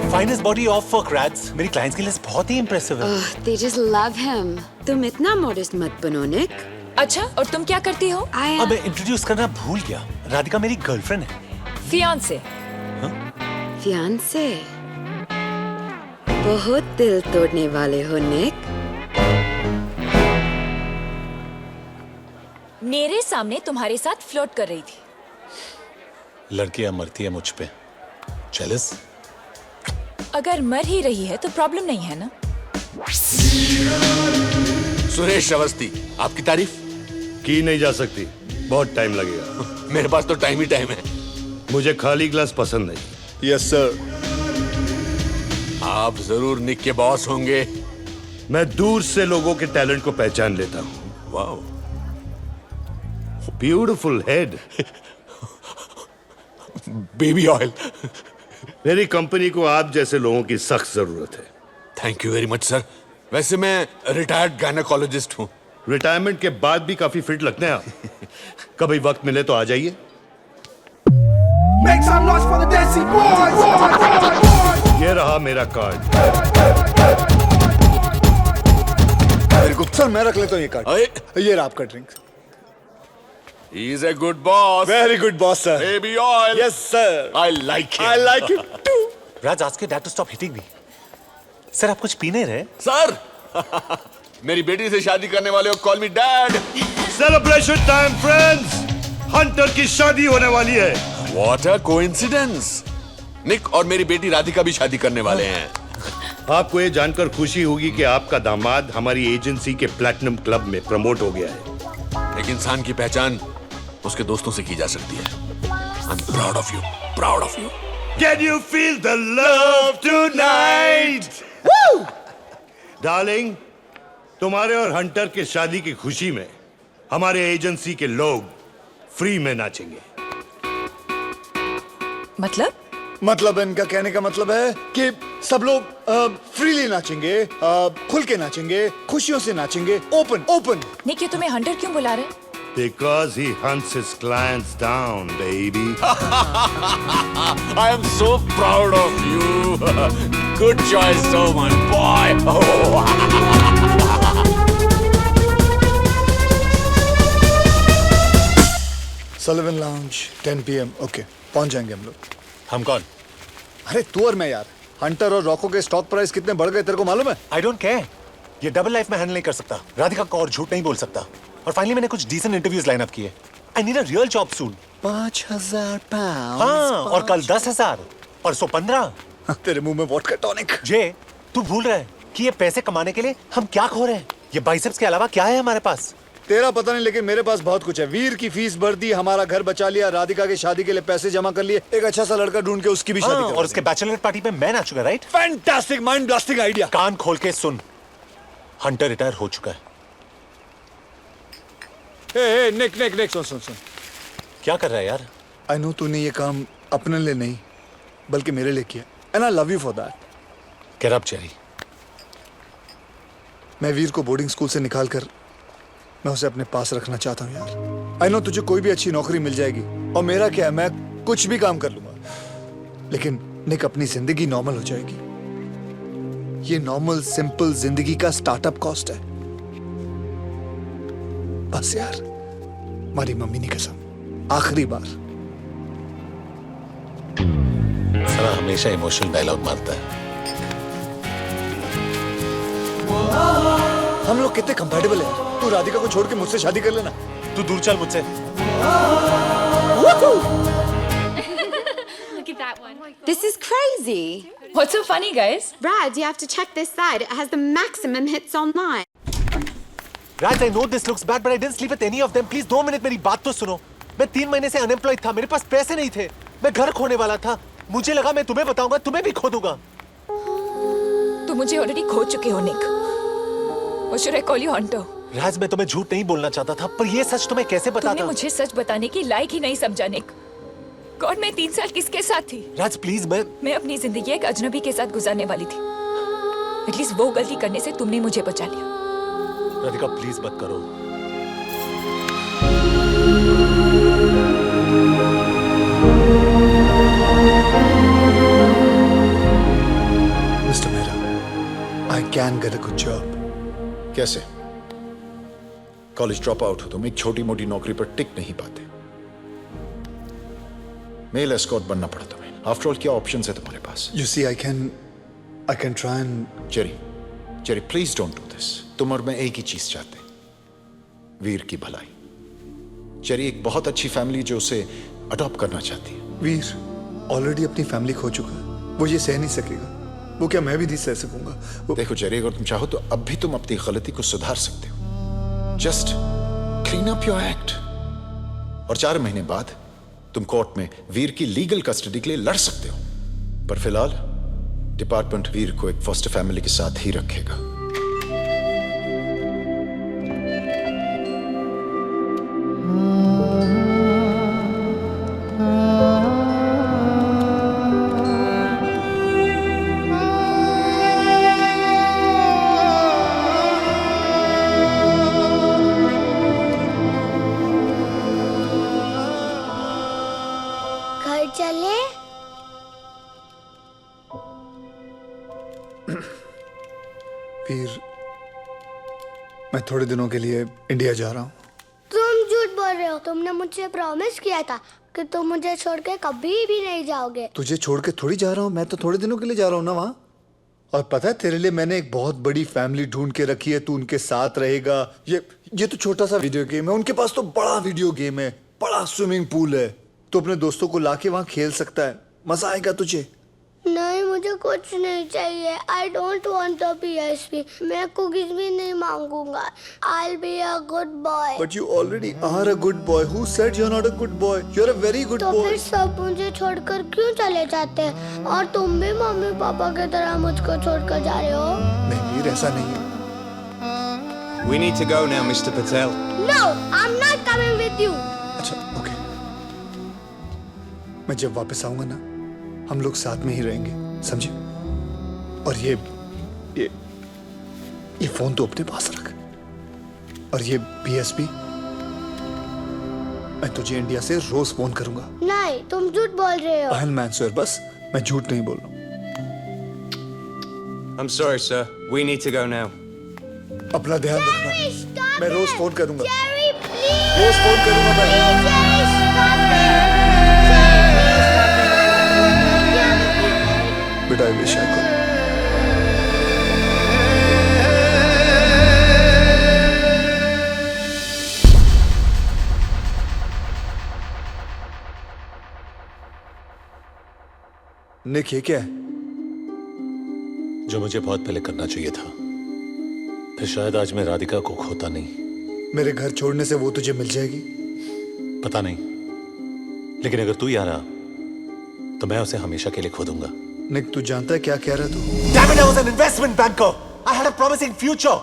Finest body off work, Rads. मेरी clients की list बहुत ही impressive है. They just love him. तुम इतना modest मत बनो, Nick. अच्छा, और तुम क्या करती हो? अब मैं इंट्रोड्यूस करना भूल गया. राधिका मेरी गर्लफ्रेंड है. फियांसे. फियांसे? बहुत दिल तोड़ने वाले हो, निक. मेरे सामने तुम्हारे साथ फ्लर्ट कर रही थी. लड़कियां मरती है मुझ पे. Jealous? अगर मर ही रही है तो प्रॉब्लम नहीं है ना? सुरेश अवस्थी, आपकी तारीफ की नहीं जा सकती. बहुत टाइम लगेगा. मेरे पास तो टाइम ही टाइम है. मुझे खाली ग्लास पसंद नहीं. Yes sir. आप जरूर निक के बॉस होंगे. मैं दूर से लोगों के टैलेंट को पहचान लेता हूँ. Wow. Beautiful head. Baby oil. मेरी कंपनी को आप जैसे लोगों की सख्त जरूरत है. Thank you very much sir. वैसे मैं रिटायर्ड गायनेकोलॉजिस्ट हूँ. रिटायरमेंट के बाद भी काफी फिट लगते हैं आप. कभी वक्त मिले तो आ जाइए. Make some noise for the Desi boys! ये रहा मेरा कार्ड. वेरी गुड सर, मैं रख लेता हूँ ये कार्ड. ये रहा आपका drink. He's a good boss. Very good boss, sir. Baby oil. Yes, sir. I like him. I like him too. Raj, ask your dad to stop hitting me. Sir आप कुछ पी नहीं रहे? Sir, मेरी बेटी से शादी करने वाले हो. Call me dad. Celebration time, friends. Hunter की शादी होने वाली है. What a coincidence. निक और मेरी बेटी राधिका भी शादी करने वाले हैं. आपको ये जानकर खुशी होगी कि आपका दामाद हमारी एजेंसी के प्लैटिनम क्लब में प्रमोट हो गया है. एक इंसान की पहचान उसके दोस्तों से की जा सकती है. I'm proud of you. Proud of you. Can you feel the love tonight? Woo! Darling, तुम्हारे और हंटर के शादी की खुशी में हमारे एजेंसी के लोग फ्री में नाचेंगे. मतलब इनका कहने का मतलब है कि सब लोग फ्रीली नाचेंगे, खुल के नाचेंगे, खुशियों से नाचेंगे. ओपन. निक, ये तुम्हें हंटर क्यों बुला रहे? Because he hunts his clients down, baby. I am so proud of you. Good choice, so much, boy. Sullivan Lounge, 10 PM. Okay, पहुंच जाएंगे हम लोग. हम कौन? अरे तू और मैं यार. हंटर और रॉको के स्टॉक प्राइस कितने बढ़ गए तेरे को मालूम है? I don't care. ये डबल लाइफ में हैंडल नहीं कर सकता. राधिका को और झूठ नहीं बोल सकता. और फाइनली मैंने कुछ डिसेंट इंटरव्यूज लाइन अप किए. I need a real job soon. 5,000 pounds. हाँ, और कल 10,000, परसों 15. तेरे मुंह में वोडका टॉनिक. जे, तू भूल रहा है कि ये पैसे कमाने के लिए हम क्या खो रहे हैं? ये बाइसेप्स के अलावा क्या है हमारे पास? तेरा पता नहीं, लेकिन मेरे पास बहुत कुछ है. वीर की फीस भर दी, हमारा घर बचा लिया, राधिका की शादी के लिए पैसे जमा कर लिए, एक अच्छा सा लड़का ढूंढ के उसकी भी शादी कर. और उसके बैचलर पार्टी में मैं नाचूंगा, right? Fantastic, mind blasting idea. कान खोल के सुन. हंटर रिटायर हो चुका है. हे निक सुन. क्या कर रहा है यार? आई नो तूने ये काम अपने लिए नहीं बल्कि मेरे लिए किया. And I love you for that. Get up, Jerry. मैं वीर को बोर्डिंग स्कूल से निकाल कर मैं उसे अपने पास रखना चाहता हूँ यार. आई नो तुझे कोई भी अच्छी नौकरी मिल जाएगी और मेरा क्या है, मैं कुछ भी काम कर लूंगा, लेकिन निक अपनी जिंदगी नॉर्मल हो जाएगी. ये नॉर्मल सिंपल जिंदगी का स्टार्टअप कॉस्ट है. बस यार, हमारी मम्मी ने कसम, आखिरी बार. साला हमेशा इमोशनल डायलॉग मारता है. हम लोग कितने कंपैटिबल हैं. तू राधिका को छोड़ के मुझसे शादी कर लेना. तू दूर चल मुझसे. Look at that one. This is crazy. What's so funny, guys? Raj, you have to check this side. It has the maximum hits online. Raj, I know this looks bad, but I didn't sleep with any of them. Please 2 minute मेरी बात तो सुनो. मैं 3 महीने से unemployed था. मेरे पास पैसे नहीं थे. मैं घर खोने वाला था. मुझे लगा मैं तुम्हें बताऊंगा, तुम्हें भी खो दूंगा. तुम मुझे ऑलरेडी खो चुके हो, निक. Or should I call you Hunter? राज, मैं तुम्हें झूठ नहीं बोलना चाहता था, पर ये सच तुम्हें कैसे बताता? तुमने मुझे सच बताने की लायक ही नहीं समझा, निक. गॉड, मैं 3 साल किसके साथ थी? राज प्लीज, मैं अपनी जिंदगी एक अजनबी के साथ गुजारने वाली थी। एटलीस्ट वो गलती करने से तुमने मुझे बचा लिया। राधिका प्लीज मत करो। Mister Mehra, I can get a good job. कैसे? कॉलेज ड्रॉप आउट हो तुम, एक छोटी मोटी नौकरी पर टिक नहीं पाते। मेल एस्कॉर्ट बनना पड़ा तुम्हें। आफ्टर ऑल क्या ऑप्शंस है तुम्हारे पास? You see, I can try and... Jerry please don't do this. तुम और मैं एक ही चीज चाहते हैं, वीर की भलाई। जेरी एक बहुत अच्छी फैमिली जो उसे अडॉप्ट करना चाहती है। वीर ऑलरेडी अपनी फैमिली खो चुका है, वो ये सह नहीं सकेगा। वो क्या मैं भी नहीं सह सकूंगा? देखो जेरी, अगर तुम चाहो तो अब भी तुम अपनी गलती को सुधार सकते हो। Just clean up your act, और 4 महीने बाद तुम कोर्ट में वीर की लीगल कस्टडी के लिए लड़ सकते हो। पर फिलहाल डिपार्टमेंट वीर को एक फॉस्टर फैमिली के साथ ही रखेगा। घर चले? वीर, मैं थोड़े दिनों के लिए इंडिया जा रहा हूँ। तुम झूठ बोल रहे हो। तुमने मुझसे प्रॉमिस किया था कि तुम मुझे छोड़ के कभी भी नहीं जाओगे। तुझे छोड़ के थोड़ी जा रहा हूँ, मैं तो थोड़े दिनों के लिए जा रहा हूँ ना वहाँ। और पता है तेरे लिए मैंने एक बहुत बड़ी फैमिली ढूंढ के रखी है, तू उनके साथ रहेगा। ये तो छोटा सा वीडियो गेम है, उनके पास तो बड़ा वीडियो गेम है, बड़ा स्विमिंग पूल है। तो अपने दोस्तों को लाके वहाँ खेल सकता है, मजा आएगा तुझे। नहीं, मुझे कुछ नहीं चाहिए। I don't want a PSP। मैं कुकीज भी नहीं मांगूंगा। I'll be a good boy। But you already are a good boy. Who said you're not a good boy? You're a very good तो boy. फिर सब मुझे छोड़कर क्यों चले जाते हैं? और तुम भी मम्मी पापा की तरह मुझको छोड़कर जा रहे हो? नहीं वीर, ऐसा नहीं है। We need to go now, Mr. Patel. No, I'm not coming with you। अच्छा, ओके। मैं जब वापस आऊंगा ना, हम लोग साथ में ही रहेंगे, समझे? और ये फोन तो अपने पास रख। और ये PSP मैं तुझे इंडिया से रोज फोन करूंगा। नहीं, तुम झूठ बोल रहे हो। I'll answer, बस मैं झूठ नहीं बोल रहा हूँ। I'm sorry, sir. We need to go now. अपना ध्यान रखना। मैं रोज फोन करूंगा। Jerry, please। रोज फोन करूंगा मैं। Jerry, stop it। But I wish I could. निक, ये क्या है? जो मुझे बहुत पहले करना चाहिए था, फिर शायद आज मैं राधिका को खोता नहीं। मेरे घर छोड़ने से वो तुझे मिल जाएगी? पता नहीं, लेकिन अगर तू ही आ रहा तो मैं उसे हमेशा के लिए खो दूंगा। निक, तू जानता है क्या कह रहा है तू? Damn it, I was an investment banker. I had a promising future.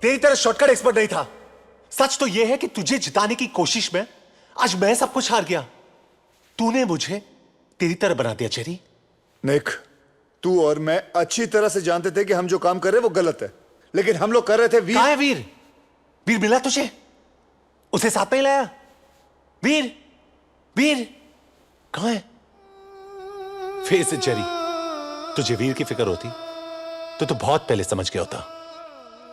तेरी तरह शॉर्टकट एक्सपर्ट नहीं था। सच तो यह है कि तुझे जिताने की कोशिश में आज मैं सब कुछ हार गया। तूने मुझे तेरी तरह बना दिया जेरी। निक, तू और मैं अच्छी तरह से जानते थे कि हम जो काम कर रहे हैं वो गलत है, लेकिन हम लोग कर रहे थे। वीर कहाँ है वीर? वीर मिला तुझे? उसे साथ में लाया? वीर वीर कहाँ है? फेस इट जेरी, तुझे वीर की फिक्र होती तो तू बहुत पहले समझ गया होता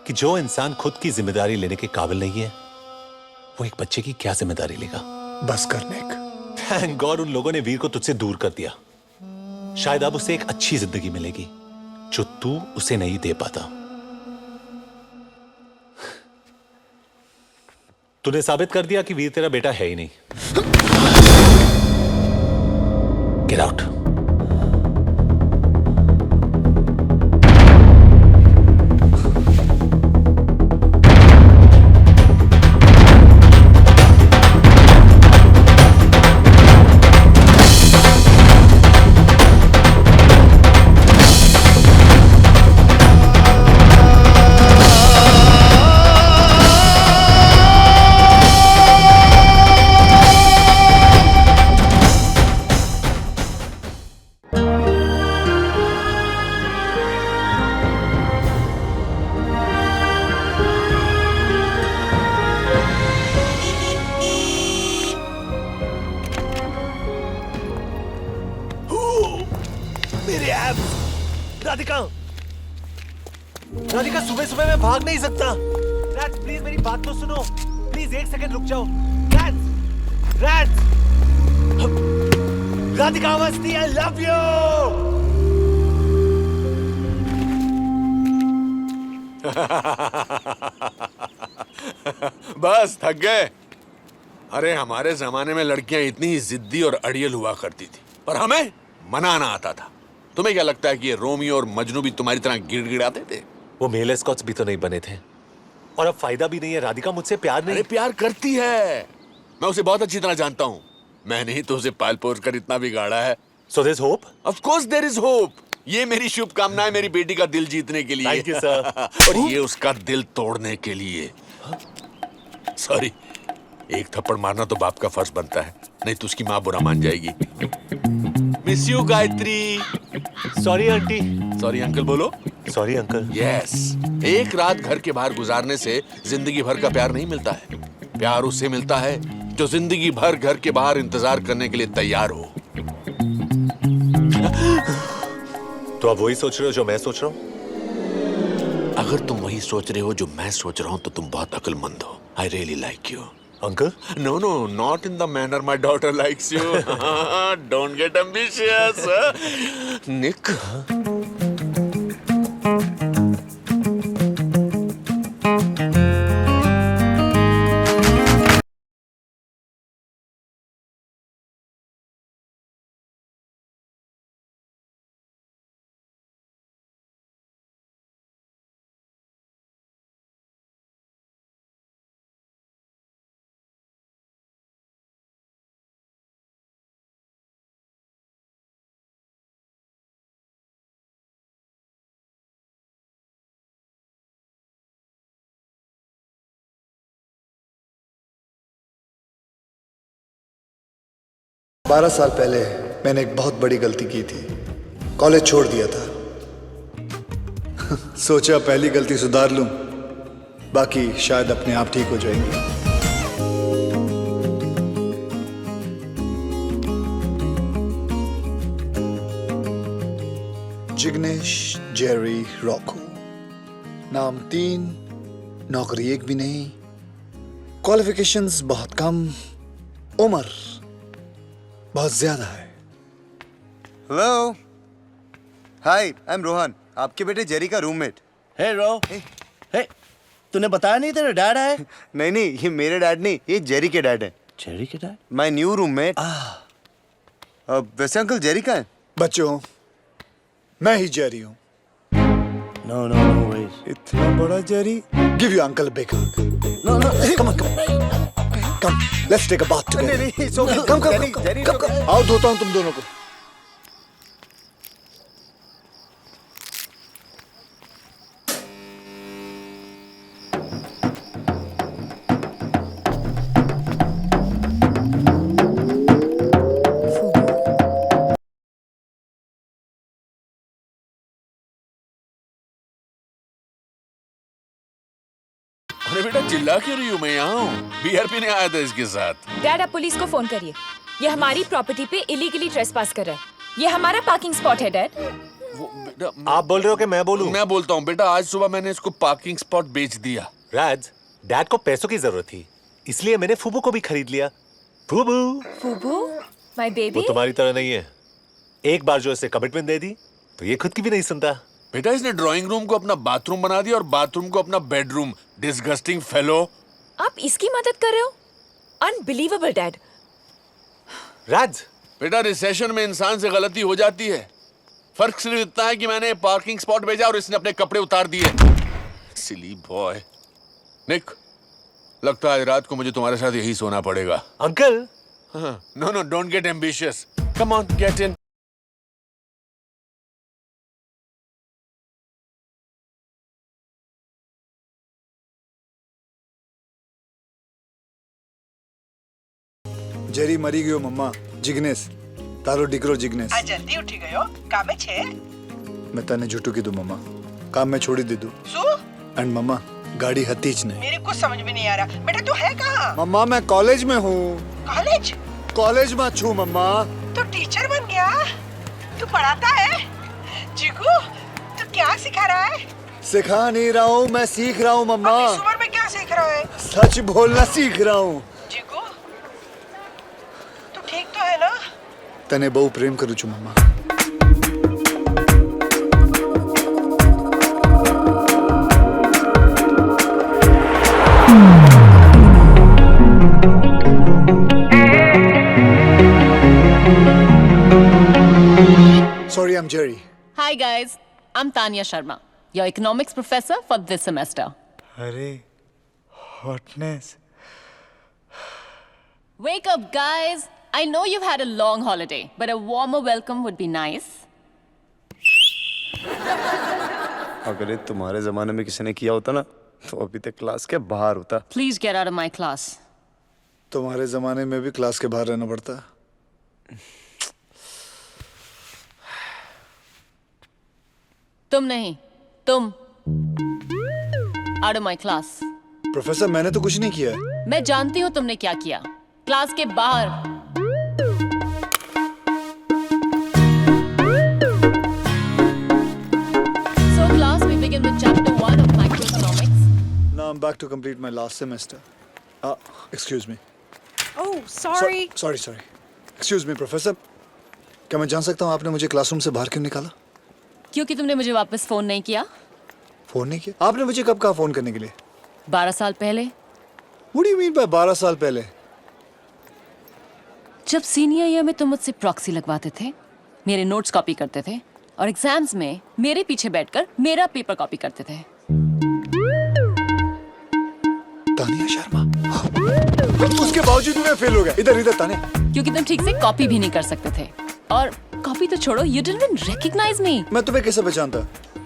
कि जो इंसान खुद की जिम्मेदारी लेने के काबिल नहीं है, वो एक बच्चे की क्या जिम्मेदारी लेगा। बस कर निक। थैंक गॉड उन लोगों ने वीर को तुझसे दूर कर दिया। शायद अब उसे एक अच्छी जिंदगी मिलेगी जो तू उसे नहीं दे पाता। तूने साबित कर दिया कि वीर तेरा बेटा है ही नहीं। Get out. भाग नहीं सकता। राज प्लीज मेरी बात तो सुनो, प्लीज 1 सेकंड रुक जाओ। Raj, Raj, Radhika Awasthi, I love you. बस थक गए। अरे हमारे जमाने में लड़कियां इतनी ही जिद्दी और अड़ियल हुआ करती थी, पर हमें मनाना आता था। तुम्हें क्या लगता है कि ये रोमियो और मजनू भी तुम्हारी तरह गिड़गिड़ाते थे? वो मेल एस्कॉर्ट्स भी तो नहीं बने थे, और अब फायदा भी नहीं है। राधिका मुझसे प्यार नहीं। अरे प्यार करती है, मैं उसे बहुत अच्छी तरह जानता हूँ। मैंने ही तो उसे पाल पोस कर इतना बिगाड़ा है। So there's hope? Of course there is hope. ये मेरी शुभकामनाएं मेरी बेटी का दिल जीतने के लिए। Thank you, sir. और ये उसका दिल तोड़ने के लिए। सॉरी, एक थप्पड़ मारना तो बाप का फर्ज बनता है, नहीं तो उसकी माँ बुरा मान जाएगी। Miss you Gayatri. Sorry aunty. Sorry uncle बोलो। Sorry uncle. यस, एक रात घर के बाहर गुजारने से जिंदगी भर का प्यार नहीं मिलता है। प्यार उससे मिलता है जो जिंदगी भर घर के बाहर इंतजार करने के लिए तैयार हो। तो आप वही सोच रहे हो जो मैं सोच रहा हूँ? अगर तुम वही सोच रहे हो जो मैं सोच रहा हूँ तो तुम बहुत अक्लमंद हो। I really like you. Uncle? No, no, not in the manner my daughter likes you. Don't get ambitious. Nick. बारह साल पहले मैंने एक बहुत बड़ी गलती की थी। कॉलेज छोड़ दिया था। सोचा पहली गलती सुधार लूं, बाकी शायद अपने आप ठीक हो जाएंगी। जिग्नेश जेरी रॉको, नाम 3, नौकरी 1 भी नहीं, क्वालिफिकेशंस बहुत कम, उम्र बहुत ज्यादा है। Hello, hi, I M Rohan, आपके बेटे जेरी का रूममेट। हे रो, हे, तूने बताया नहीं तेरा डैड है? नहीं नहीं, ये मेरे डैड नहीं, ये जेरी के डैड है। जेरी के डैड? My new roommate. वैसे अंकल जेरी का है? बच्चों, मैं ही जेरी हूँ। नो नो नो वेज। इतना बड़ा Jerry? Give you uncle big hug. No no, come on, come, let's take a bath together. नहीं नहीं, सो कम, आओ धोता हूँ तुम दोनों को। अरे बेटा चिल्ला क्यों रही हूँ? मैं यहाँ हूँ, बियर पीने आया था इसके साथ। डैड, आप पुलिस को फोन करिए। ये हमारी प्रॉपर्टी पे इलीगली ट्रेसपास कर रहा है। ये हमारा पार्किंग स्पॉट है डैड। आप बोल रहे हो कि मैं बोलूं? मैं बोलता हूँ बेटा, आज सुबह मैंने इसको पार्किंग स्पॉट बेच दिया। राज, डैड को पैसों की जरूरत थी, इसलिए मैंने फूबू को भी खरीद लिया। फूबू, फूबू, माय बेबी। वो तुम्हारी तरह नहीं है। एक बार जो इसे कमिटमेंट दे दी तो ये खुद की भी नहीं सुनता। बेटा इसने ड्राइंग रूम को अपना बाथरूम बना दिया और बाथरूम को अपना बेडरूम। Disgusting fellow. आप इसकी मदद कर रहे हो? Unbelievable dad. राज, बेटा रिसेशन में इंसान से गलती हो जाती है। फर्क सिर्फ इतना है कि मैंने पार्किंग स्पॉट भेजा और इसने अपने कपड़े उतार दिए। सिली बॉय। निक, लगता है रात को मुझे तुम्हारे साथ यही सोना पड़ेगा। Uncle? No no, don't get ambitious. Come on, get in. Jerry मरी गयो मम्मा। जिग्नेश, तारो डिकरो जिग्नेश। आ जल्दी उठी गयो, कामे छे? मैं तने झूठू कीधु मम्मा, काम में छोड़ी दीधु। सु? एंड मम्मा, गाड़ी हती ज नहीं। मेरे कुछ समझ में नहीं आ रहा। बेटा तू है कहाँ? मम्मा मैं कॉलेज में हूँ। कॉलेज? कॉलेज में छू मम्मा। तू टीचर बन गया? तू पढ़ाता है? जीगू, तू क्या सिखा रहा है? सिखा नहीं रहा हूँ, मैं सीख रहा हूँ मम्मा। इस उम्र में क्या सीख रहा है? सच बोलना सीख रहा हूँ। जीको, तू ठीक तो है ना? तने बहु प्रेम करूँ छू मम्मा। Sorry, I'm Jerry. Hi guys, I'm Tanya Sharma, your economics professor for this semester. अरे, hotness. Wake up guys! I know you've had a long holiday, but a warmer welcome would be nice. अगर ये तुम्हारे जमाने में किसी ने किया होता ना, तो अभी तक क्लास के बाहर होता। Please get out of my class. तुम्हारे जमाने में भी क्लास के बाहर रहना पड़ता। तुम नहीं, तुम out of my class. Professor मैंने तो कुछ नहीं किया है। मैं जानती हूँ तुमने क्या किया। क्लास के बाहर। So class, we begin with chapter 1 of microeconomics. Now I'm back to complete my last semester. Excuse me. Oh, sorry. Sorry. Excuse me, professor. क्या मैं जान सकता हूँ आपने मुझे क्लासरूम से बाहर क्यों निकाला? क्योंकि तुमने मुझे वापस फोन नहीं किया। फोन नहीं किया? आपने मुझे कब कहा फोन करने के लिए? 12 साल पहले। What do you mean by 12 साल पहले? जब सीनियर ईयर में तुम मुझसे प्रॉक्सी लगवाते थे, मेरे नोट्स कॉपी करते थे और एग्जाम्स में मेरे पीछे बैठकर मेरा पेपर कॉपी करते थे। तानिया शर्मा। उसके बावजूद मैं फेल हो गया। इधर ताने। क्योंकि तुम ठीक से कॉपी भी नहीं कर सकते थे। और कॉपी तो छोड़ो, you didn't even recognize me. मैं तुम्हें कैसे पहचानता?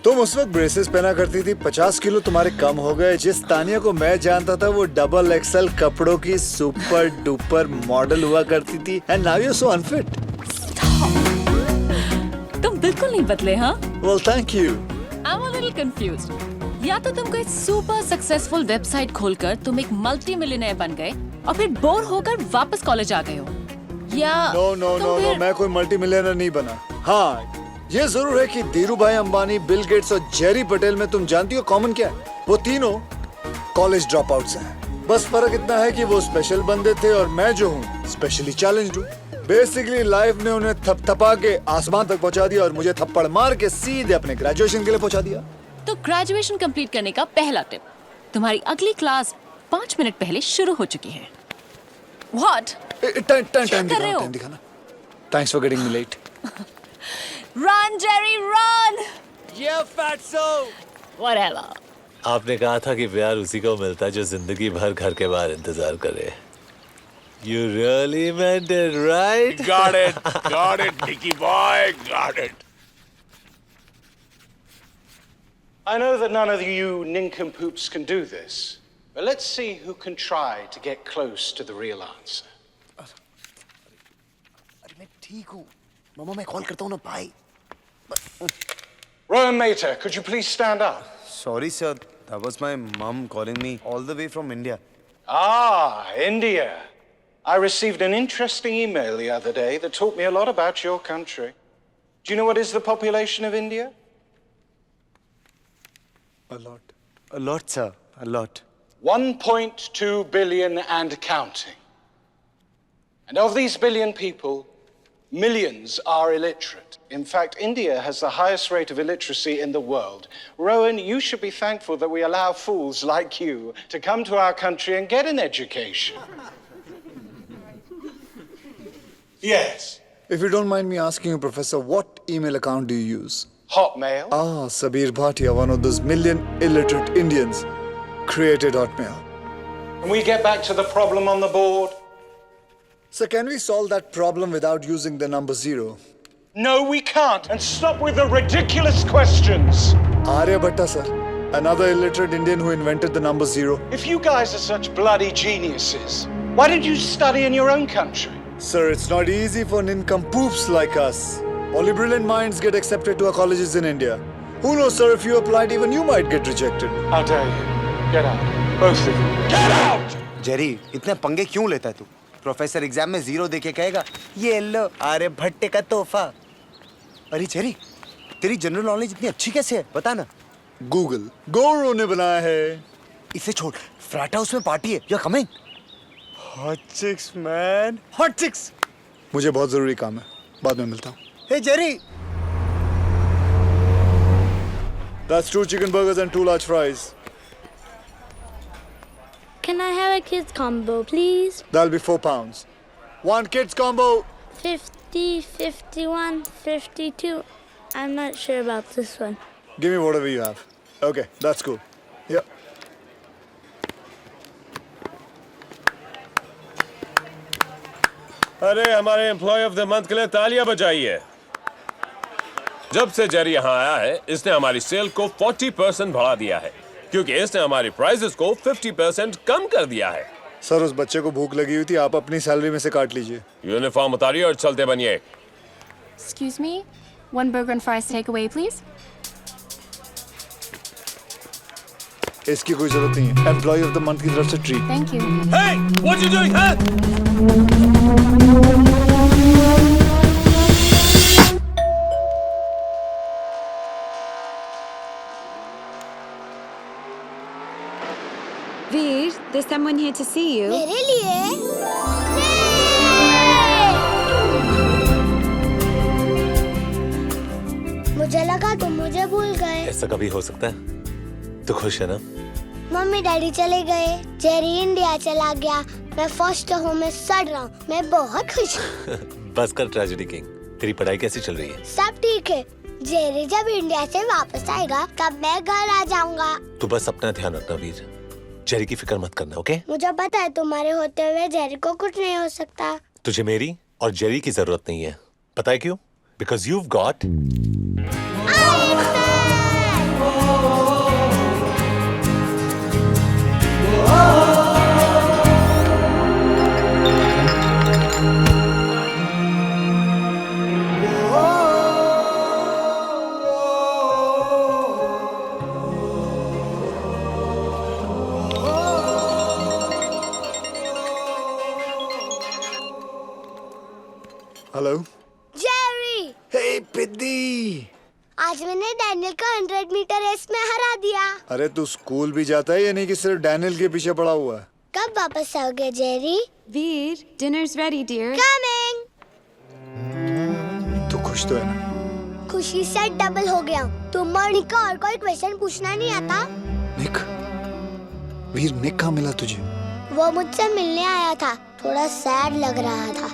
तुम उस वक्त ब्रेसेस पहना करती थी, 50 किलो तुम्हारे कम हो गए। जिस तानिया को मैं जानता था वो डबल एक्सल कपड़ों की सुपर डुपर मॉडल हुआ करती थी। And now you're so unfit. तुम बिल्कुल नहीं बदले, हाँ? Well, thank you. I'm a little confused. या तो तुम कोई सुपर सक्सेसफुल वेबसाइट खोलकर तुम एक मल्टी मिलियनेयर बन गए और फिर बोर होकर वापस कॉलेज आ गए हो, या No, मैं कोई मल्टी मिलियनर नहीं बना। हाँ, ये जरूर है कि धीरू भाई अंबानी, बिल गेट्स और जेरी पटेल में तुम जानती हो कॉमन क्या है? वो तीनों कॉलेज ड्रॉप आउट्स हैं। बस फर्क इतना है कि वो स्पेशल बंदे थे और मैं जो हूँ स्पेशली चैलेंज्ड हूँ। बेसिकली लाइफ ने उन्हें थपथपा के आसमान तक पहुँचा दिया और मुझे थप्पड़ मार के सीधे अपने ग्रेजुएशन के लिए पहुँचा दिया। तो ग्रेजुएशन कंप्लीट करने का पहला टिप, तुम्हारी अगली क्लास 5 मिनट पहले शुरू हो चुकी है। What? टाइम दिखाना। Thanks for getting me late. Run, Jerry, run! Yeah, fatso. Whatever. आपने कहा था कि प्यार उसी को मिलता है जो जिंदगी भर घर के बाहर इंतजार करे। You really meant it, right? Got it, Nicky boy, got it. I know that none of you nincompoops can do this, but let's see who can try to get close to the real answer. मैं ठीक हूँ। मामा मैं call करता हूँ ना भाई। Rowan Mater, could you please stand up? Sorry sir, that was my mom calling me all the way from India. Ah, India. I received an interesting email the other day that taught me a lot about your country. Do you know what is the population of India? A lot sir, a lot. 1.2 billion and counting. And of these billion people, millions are illiterate. In fact, India has the highest rate of illiteracy in the world. Rowan, you should be thankful that we allow fools like you to come to our country and get an education. Yes. If you don't mind me asking you, Professor, what email account do you use? Hotmail. Ah, Sabir Bhatia, one of those million illiterate Indians, created Hotmail. Can we get back to the problem on the board? So can we solve that problem without using the number 0? No, we can't. And stop with the ridiculous questions. Aryabhatta, sir. Another illiterate Indian who invented the number 0. If you guys are such bloody geniuses, why did you study in your own country? Sir, it's not easy for nincompoops like us. Only brilliant minds get accepted to our colleges in India. Who knows, sir, if you applied, even you might get rejected. How dare you? Get out. Both of you. Get out! Jerry, इतने पंगे क्यों लेता है तू? Professor exam में 0 देके कहेगा, ये लो आर्यभट्ट का तोहफा। अरे जेरी, तेरी जनरल नॉलेज इतनी अच्छी कैसे है? बता ना। गूगल गोरो ने बनाया है। इसे छोड़, फ्लैट हाउस में पार्टी है, you are coming? Hot chicks man, hot chicks. मुझे बहुत जरूरी काम है, बाद में मिलता हूँ। Hey Jerry, That's 2 chicken burgers and 2 large fries. Can I have a kids combo, please? That'll be £4. 1 kids combo. 50, 51, 52. I'm not sure about this one. Give me whatever you have. Okay, that's cool. Yep. अरे हमारे employ of the month के लिए तालियां बजाइए। जब से Jerry यहाँ आया है इसने हमारी सेल को 40% बढ़ा दिया है, क्योंकि इसने हमारी प्राइसेस को 50% कम कर दिया है। सर, उस बच्चे को भूख लगी हुई थी, आप अपनी सैलरी में से काट लीजिए। यूनिफॉर्म उतारिए और चलते बनिए। Excuse me? 1 burger and fries takeaway, please. इसकी कोई जरूरत नहीं है, एम्प्लॉय ऑफ द मंथ की तरफ से treat. Thank you. Hey, what you doing, huh? Veer, there's someone here to see you. मेरे लिए? मुझे लगा तुम मुझे भूल गए। ऐसा कभी हो सकता है? तो खुश है ना? मम्मी डैडी चले गए, जेरी इंडिया चला गया, मैं फर्स्ट होम में सड़ रहा हूँ, मैं बहुत खुश हूँ। बस कर ट्रेजेडी किंग, तेरी पढ़ाई कैसी चल रही है? सब ठीक है, जेरी जब इंडिया से वापस आएगा तब मैं घर आ जाऊंगा। तू बस अपना ध्यान रखना वीर, जेरी की फिक्र मत करना, ओके? मुझे पता है तुम्हारे होते हुए जेरी को कुछ नहीं हो सकता। तुझे मेरी और जेरी की जरूरत नहीं है, पता है क्यों? Because you've got hello Jerry, hey पिद्दी, आज मैंने डैनियल का 100 मीटर रेस में हरा दिया। अरे तू स्कूल भी जाता है या नहीं कि सिर्फ डैनियल के पीछे पड़ा हुआ है? कब वापस आओगे Jerry? Veer, dinner's ready, dear. Coming. तू खुश तो है ना? खुशी से डबल हो गया। तुम मॉर्निंग का और कोई क्वेश्चन पूछना नहीं आता? निक, वीर निक कहाँ मिला तुझे? वो मुझसे मिलने आया था, थोड़ा सैड लग रहा था।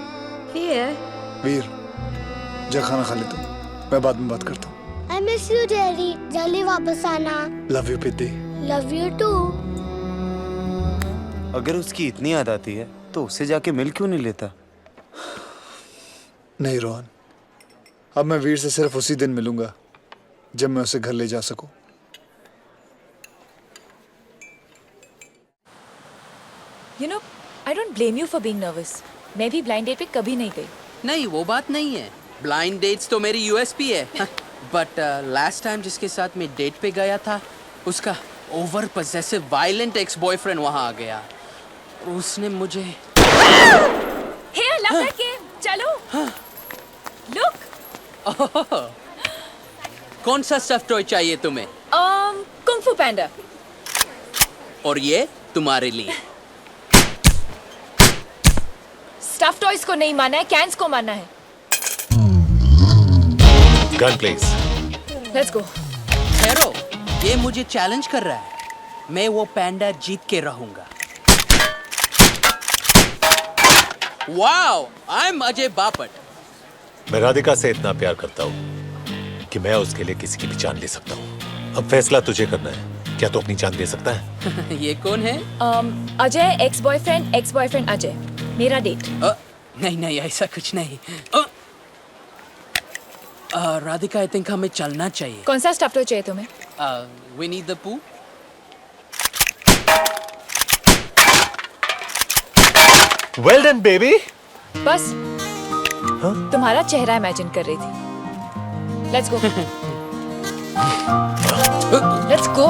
वीर, जा खाना खा ले तू, मैं बाद में बात करता हूँ। I miss you, जेरी, जल्दी वापस आना। लव यू पिद्दी। Love you too. अगर उसकी इतनी याद आती है तो उससे जाके मिल क्यों नहीं लेता? नहीं रोहन, अब मैं वीर से सिर्फ उसी दिन मिलूंगा जब मैं उसे घर ले जा सकूं। You know, I don't blame you for being nervous. मैं भी ब्लाइंड डेट पे कभी नहीं गई। नहीं, वो बात नहीं है। ब्लाइंड डेट्स तो मेरी यूएसपी है। बट लास्ट टाइम जिसके साथ मैं डेट पे गया था, उसका over possessive violent ex boyfriend वहाँ आ गया। उसने मुझे Here, love that game. चलो। Look. कौन सा स्टफ टॉय चाहिए तुम्हें? कुंग फू पैंडा। और ये तुम्हारे लिए। स्टफ टॉयज को नहीं माना है, कैंस को माना है। Gun please. Let's go. ठहरो, ये मुझे चैलेंज कर रहा है। मैं वो पैंडा जीत के रहूंगा। Wow, I am Ajay Bapat. मैं राधिका से इतना प्यार करता हूँ कि मैं उसके लिए किसी की भी जान ले सकता हूँ। अब फैसला तुझे करना है, क्या तू अपनी जान दे सकता है? ये कौन है? अजय, एक्स बॉयफ्रेंड अजय, मेरा डेट। नहीं नहीं, ऐसा कुछ नहीं। राधिका, आई थिंक हमें चलना चाहिए। कौन सा स्टफ टॉय चाहिए तुम्हें? विनी द पू। Well done baby. बस तुम्हारा चेहरा इमेजिन कर रही थी। Let's go. Let's go.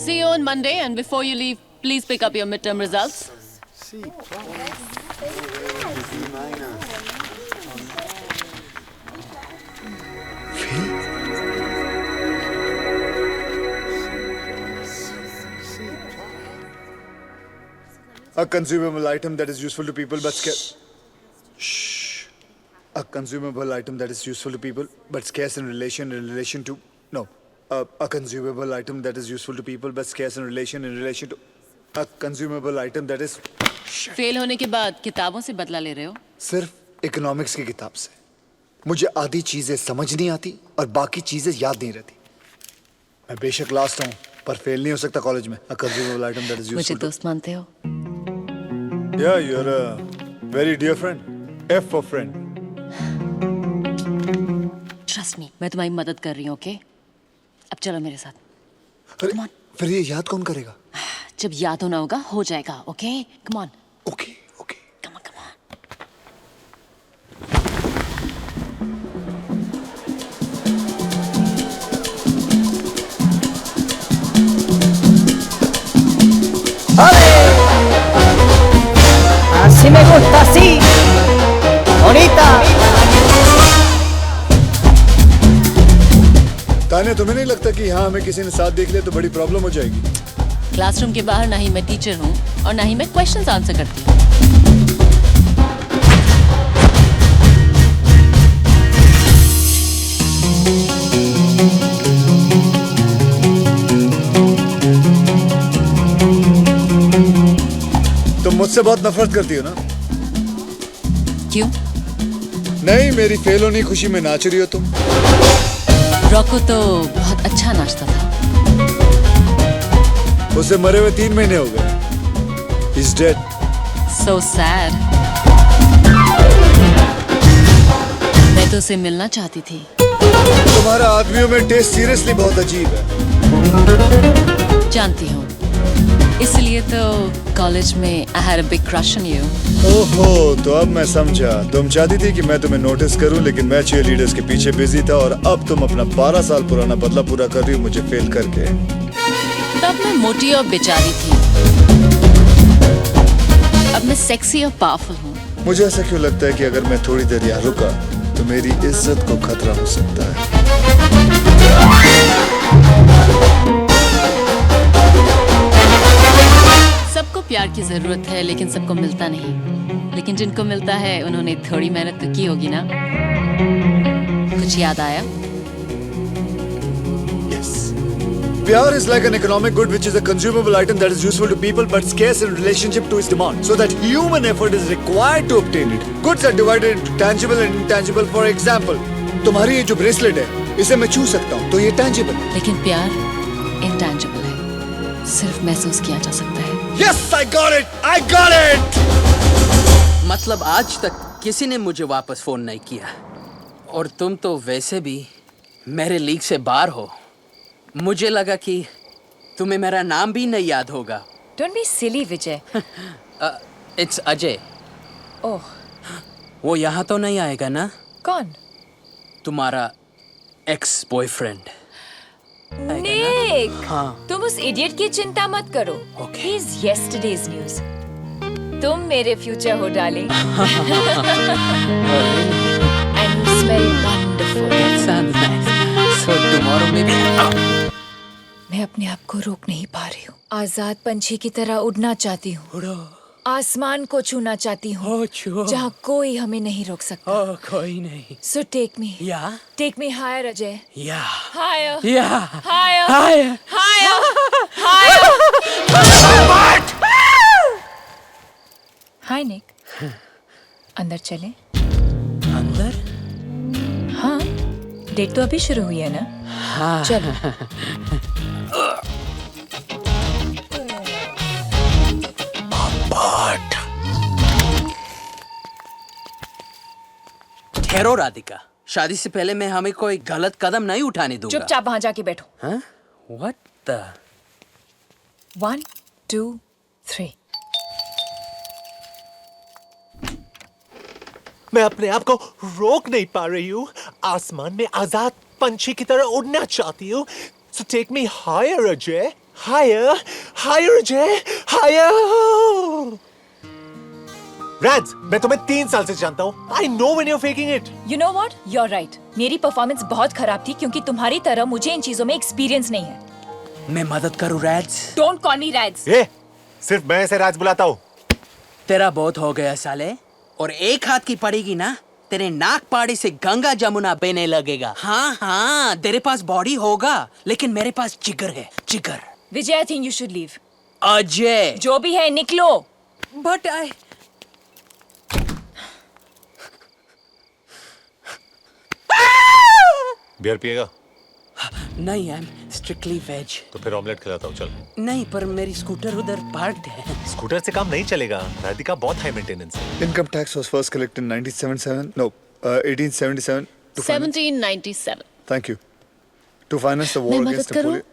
See you on Monday, and before you leave, please pick up your midterm results. A consumable item that is useful to people but scarce. Shh. A consumable item that is useful to people but scarce in relation to. No. A consumable item that is useful to people but scarce in relation to. A consumable item that is. Fail होने के बाद किताबों से बदला ले रहे हो? सिर्फ इकोनॉमिक्स की किताब से। मुझे आधी चीजें समझ नहीं आती और बाकी चीजें याद नहीं रहती। मैं बेशक लास्ट हूँ पर फेल नहीं हो सकता कॉलेज में। A consumable item that is useful. मुझे दोस्त मानते हो? Yeah, you're a very dear friend. F for friend. Trust me, मैं तुम्हारी मदद कर रही हूँ, ओके? अब चलो मेरे साथ। अरे फिर ये याद कौन करेगा? जब याद होना होगा हो जाएगा, okay? Come on. Okay. Come on. Así me gusta, así. Bonita. ताने, तुम्हें नहीं लगता कि यहाँ हमें किसी ने साथ देख लिया तो बड़ी प्रॉब्लम हो जाएगी? क्लासरूम के बाहर ना ही मैं टीचर हूँ और ना ही मैं क्वेश्चंस आंसर करती हूँ। तुम मुझसे बहुत नफरत करती हो ना? क्यों? नहीं, मेरी फेल होने की खुशी में नाच रही हो तुम। रॉको तो बहुत अच्छा नाचता था। उसे मरे हुए 3 महीने हो गए। He's dead. So sad. मैं तो उसे मिलना चाहती थी। तुम्हारा आदमियों में टेस्ट सीरियसली बहुत अजीब है। जानती हूँ। इसलिए तो कॉलेज में I had a big crush on you. ओहो, तो अब मैं समझा। तुम चाहती थी कि मैं तुम्हें नोटिस करूं, लेकिन मैं cheerleaders के पीछे बिजी था और अब तुम अपना 12 साल पुराना बदला पूरा कर रही हो मुझे फेल करके। तब मैं मोटी और बेचारी थी। अब मैं सेक्सी और पावरफुल हूँ। मुझे ऐसा क्यों लगता है कि अगर मैं थोड़ी देर यहाँ रुका तो मेरी इज्जत को खतरा हो सकता है। सबको प्यार की जरूरत है लेकिन सबको मिलता नहीं। लेकिन जिनको मिलता है उन्होंने थोड़ी मेहनत तो की होगी ना। कुछ याद आया? Pyar is like an economic good which is a consumable item that is useful to people but scarce in relationship to its demand, so that human effort is required to obtain it. Goods are divided into tangible and intangible. For example, तुम्हारी ये जो bracelet है इसे मैं छू सकता हूँ तो ये tangible है। लेकिन प्यार intangible है, सिर्फ महसूस किया जा सकता है। Yes, I got it! I got it! मतलब आज तक किसी ने मुझे वापस फोन नहीं किया और तुम तो वैसे भी मेरे लीग से बाहर हो। मुझे लगा कि तुम्हें मेरा नाम भी नहीं याद होगा। Don't be silly, Vijay. It's Ajay. ओह, वो यहाँ तो नहीं आएगा ना? कौन? तुम्हारा एक्स बॉयफ्रेंड। निक, हाँ। तुम उस इडियट की चिंता मत करो। He is yesterday's news. तुम मेरे फ्यूचर हो darling. And you smell wonderful. That sounds nice. So tomorrow maybe. मैं अपने आप को रोक नहीं पा रही हूँ। आजाद पंछी की तरह उड़ना चाहती हूँ। आसमान को छूना चाहती हूँ, जहाँ कोई हमें नहीं रोक सकता। कोई नहीं। So take me. Yeah. Take me higher, Ajay. Yeah. Higher. Yeah. Higher. Higher. Higher. हाय निक, अंदर चले? अंदर? हाँ, डेट तो अभी शुरू हुई है ना? हाँ। चलो। ठहरो राधिका, शादी से पहले मैं हमें कोई गलत कदम नहीं उठाने दूंगा। चुपचाप वहां जाके बैठो। हाँ? What the? 1, 2, 3। मैं अपने आप को रोक नहीं पा रही हूँ। आसमान में आजाद पंछी की तरह उड़ना चाहती हूँ। So take me higher, Ajay. Higher, higher, Ajay. Higher. Raj, मैं तुम्हें 3 साल से जानता हूँ। I know when you're faking it. You know what? You're right. मेरी परफॉर्मेंस बहुत खराब थी क्योंकि तुम्हारी तरह मुझे इन चीजों में एक्सपीरियंस नहीं है। मैं मदद करूँ राज? Don't call me Raj. ये सिर्फ मैं इसे राज बुलाता हूँ। तेरा बहुत हो गया साले, और एक हाथ की पड़ेगी ना, तेरे नाक पाड़ी से गंगा जमुना बहने लगेगा। हाँ हाँ, तेरे पास बॉडी होगा, लेकिन मेरे पास जिगर है, जिगर। Vijay, I think you should leave. Ajay, जो भी है निकलो। बट आई बियर पिएगा? नहीं, आई एम स्ट्रिक्टली वेज। तो फिर ऑमलेट खिलाता हूँ, चल। नहीं, पर मेरी स्कूटर उधर पार्क्ड है। स्कूटर से काम नहीं चलेगा, राधिका बहुत हाई मेंटेनेंस है। Income tax was first collected in 1977. No, 1877. To finance- 1797. Thank you. To finance the war मैं मदद against करूं? Napoleon.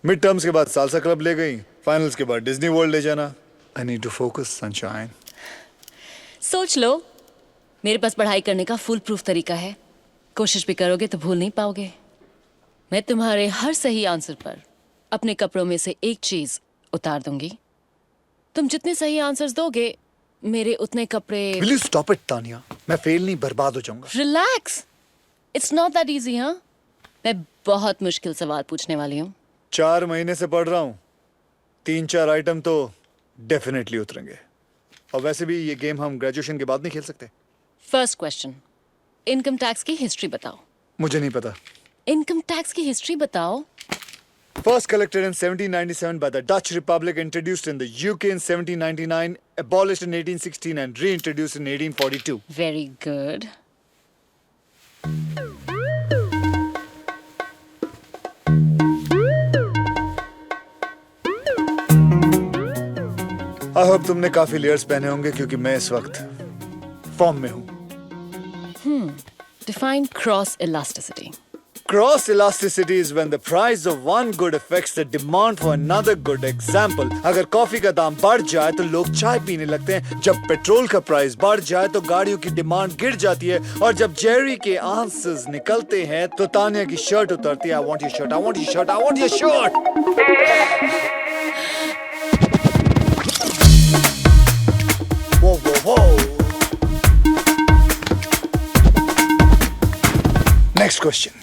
मिड टर्म्स के बाद सालसा क्लब ले गई, फाइनल्स के बाद डिज्नी वर्ल्ड ले जाना। I need to focus, sunshine. सोच लो, मेरे पास पढ़ाई करने का फुल प्रूफ तरीका है। कोशिश भी करोगे तो भूल नहीं पाओगे। मैं तुम्हारे हर सही आंसर पर अपने कपड़ों में से एक चीज उतार दूंगी। तुम जितने सही आंसर्स दोगे, मेरे उतने कपड़े। Will you stop it, Tania? मैं फेल नहीं, बर्बाद हो जाऊंगा। Relax, it's not that easy. हाँ, मैं बहुत मुश्किल सवाल पूछने वाली हूँ। 4 महीने से पढ़ रहा हूँ, 3-4 आइटम तो डेफिनेटली उतरेंगे। और वैसे भी ये गेम हम ग्रेजुएशन के बाद नहीं खेल सकते। फर्स्ट क्वेश्चन, इनकम टैक्स की हिस्ट्री बताओ। मुझे नहीं पता। इनकम टैक्स की हिस्ट्री बताओ। First collected in 1797 by the Dutch Republic, introduced in the UK in 1799, abolished in 1816 and reintroduced in 1842. Very good. I hope तुमने काफी लेयर्स पहने होंगे क्योंकि मैं इस वक्त फॉर्म में हूँ। Define cross elasticity. Cross elasticity is when the price of one good affects the demand for another good. Example, अगर कॉफी का दाम बढ़ जाए तो लोग चाय पीने लगते हैं, जब पेट्रोल का प्राइस बढ़ जाए तो गाड़ियों की डिमांड गिर जाती है, और जब जेरी के आंसर्स निकलते हैं तो तानिया की शर्ट उतरती है। I want your shirt, I want your shirt, I want your shirt. Whoa, whoa, whoa. Next question.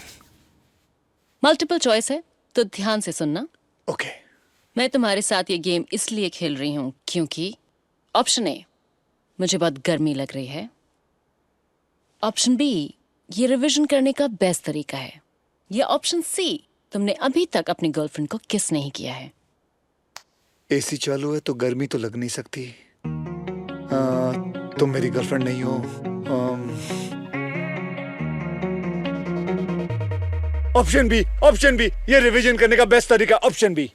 Multiple choice है तो ध्यान से सुनना। Okay. मैं तुम्हारे साथ ये गेम इसलिए खेल रही हूँ क्योंकि ऑप्शन ए, मुझे बहुत गर्मी लग रही है। ऑप्शन बी, ये रिवीजन करने का बेस्ट तरीका है। या ऑप्शन सी, तुमने अभी तक अपनी गर्लफ्रेंड को किस नहीं किया है। एसी चालू है तो गर्मी तो लग नहीं सकती। तुम मेरी गर्लफ्रेंड नहीं हो। ऑप्शन बी, ये रिवीजन करने का बेस्ट तरीका, ऑप्शन बी।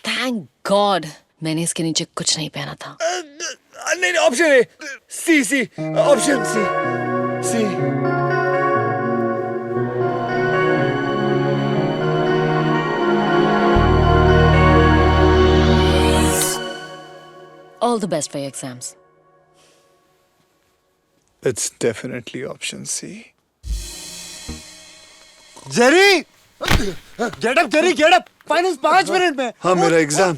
थैंक गॉड मैंने इसके नीचे कुछ नहीं पहना था। नहीं, option A, C, option C. All the best for your exams. It's definitely option C. Jerry, get up, finals 5 minute में। हाँ, मेरा exam.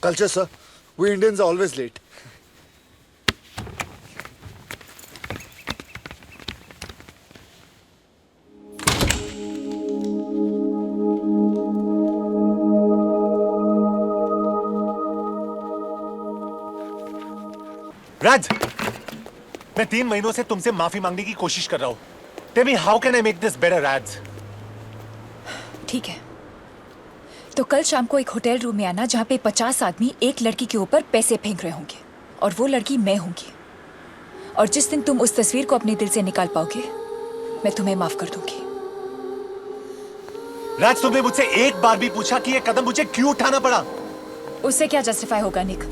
Culture, sir. We Indians are always late. राज, मैं 3 महीनों से तुमसे माफी मांगने की कोशिश कर रहा हूँ। Tell me how can I make this better, राज? ठीक है, तो कल शाम को एक होटल रूम में आना जहाँ पे 50 आदमी एक लड़की के ऊपर पैसे फेंक रहे होंगे, और वो लड़की मैं होंगी। और जिस दिन तुम उस तस्वीर को अपने दिल से निकाल पाओगे, मैं तुम्हें माफ कर दूंगी। राज, तुमने मुझसे एक बार भी पूछा कि ये कदम मुझे क्यों उठाना पड़ा? उससे क्या जस्टिफाई होगा निक?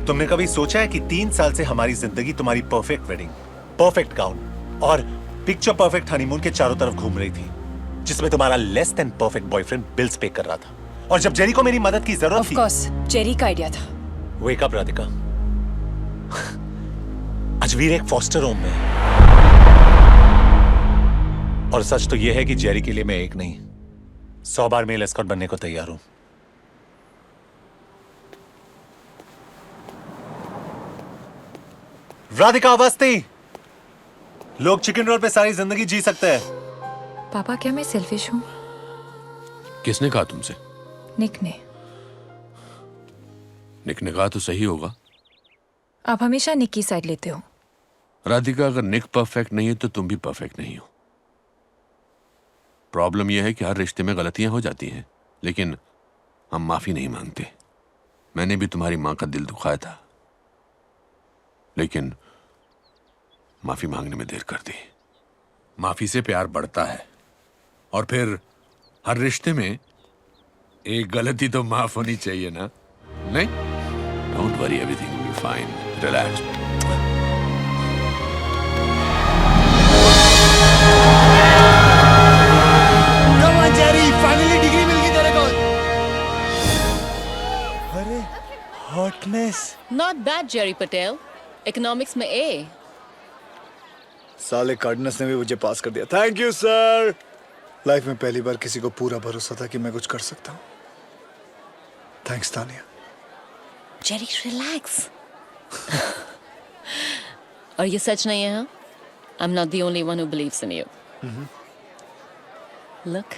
तुमने कभी सोचा है कि 3 साल से हमारी जिंदगी तुम्हारी परफेक्ट वेडिंग, परफेक्ट गाउन और पिक्चर परफेक्ट हनीमून के चारों तरफ घूम रही थी, जिसमें तुम्हारा less than perfect boyfriend bills पे कर रहा था, और जब जेरी को मेरी मदद की जरूरत थी। ऑफ कोर्स जेरी का आइडिया था। वेक अप राधिका, अजवीर एक फॉस्टर होम में है, और सच तो यह है कि जेरी के लिए मैं एक नहीं 100 बार मेल एस्कॉर्ट बनने को तैयार हूं। राधिका अवस्थी, लोग चिकन रोल पे सारी जिंदगी जी सकते हैं। पापा क्या मैं सेल्फिश हूँ? किसने कहा तुमसे? निक ने। निक ने कहा तो सही होगा। आप हमेशा निक की साइड लेते हो। राधिका, अगर निक परफेक्ट नहीं है तो तुम भी परफेक्ट नहीं हो। प्रॉब्लम यह है कि हर रिश्ते में गलतियां हो जाती हैं, लेकिन हम माफी नहीं मांगते। मैंने भी तुम्हारी मां का दिल दुखाया था, लेकिन माफी मांगने में देर कर दी। माफी से प्यार बढ़ता है, और फिर हर रिश्ते में एक गलती तो माफ होनी चाहिए ना? नहीं? Don't worry, everything will be fine. Relax. Finally degree मिल गई तेरे को। अरे hotness. Not bad Jerry Patel, economics में ए। साले कार्डनस ने भी मुझे पास कर दिया। Thank you sir. लाइफ में पहली बार किसी को पूरा भरोसा था कि मैं कुछ कर सकता हूँ। थैंक्स तानिया। Jerry relax. और ये सच नहीं है, हाँ? I'm not the only one who believes in you. Look.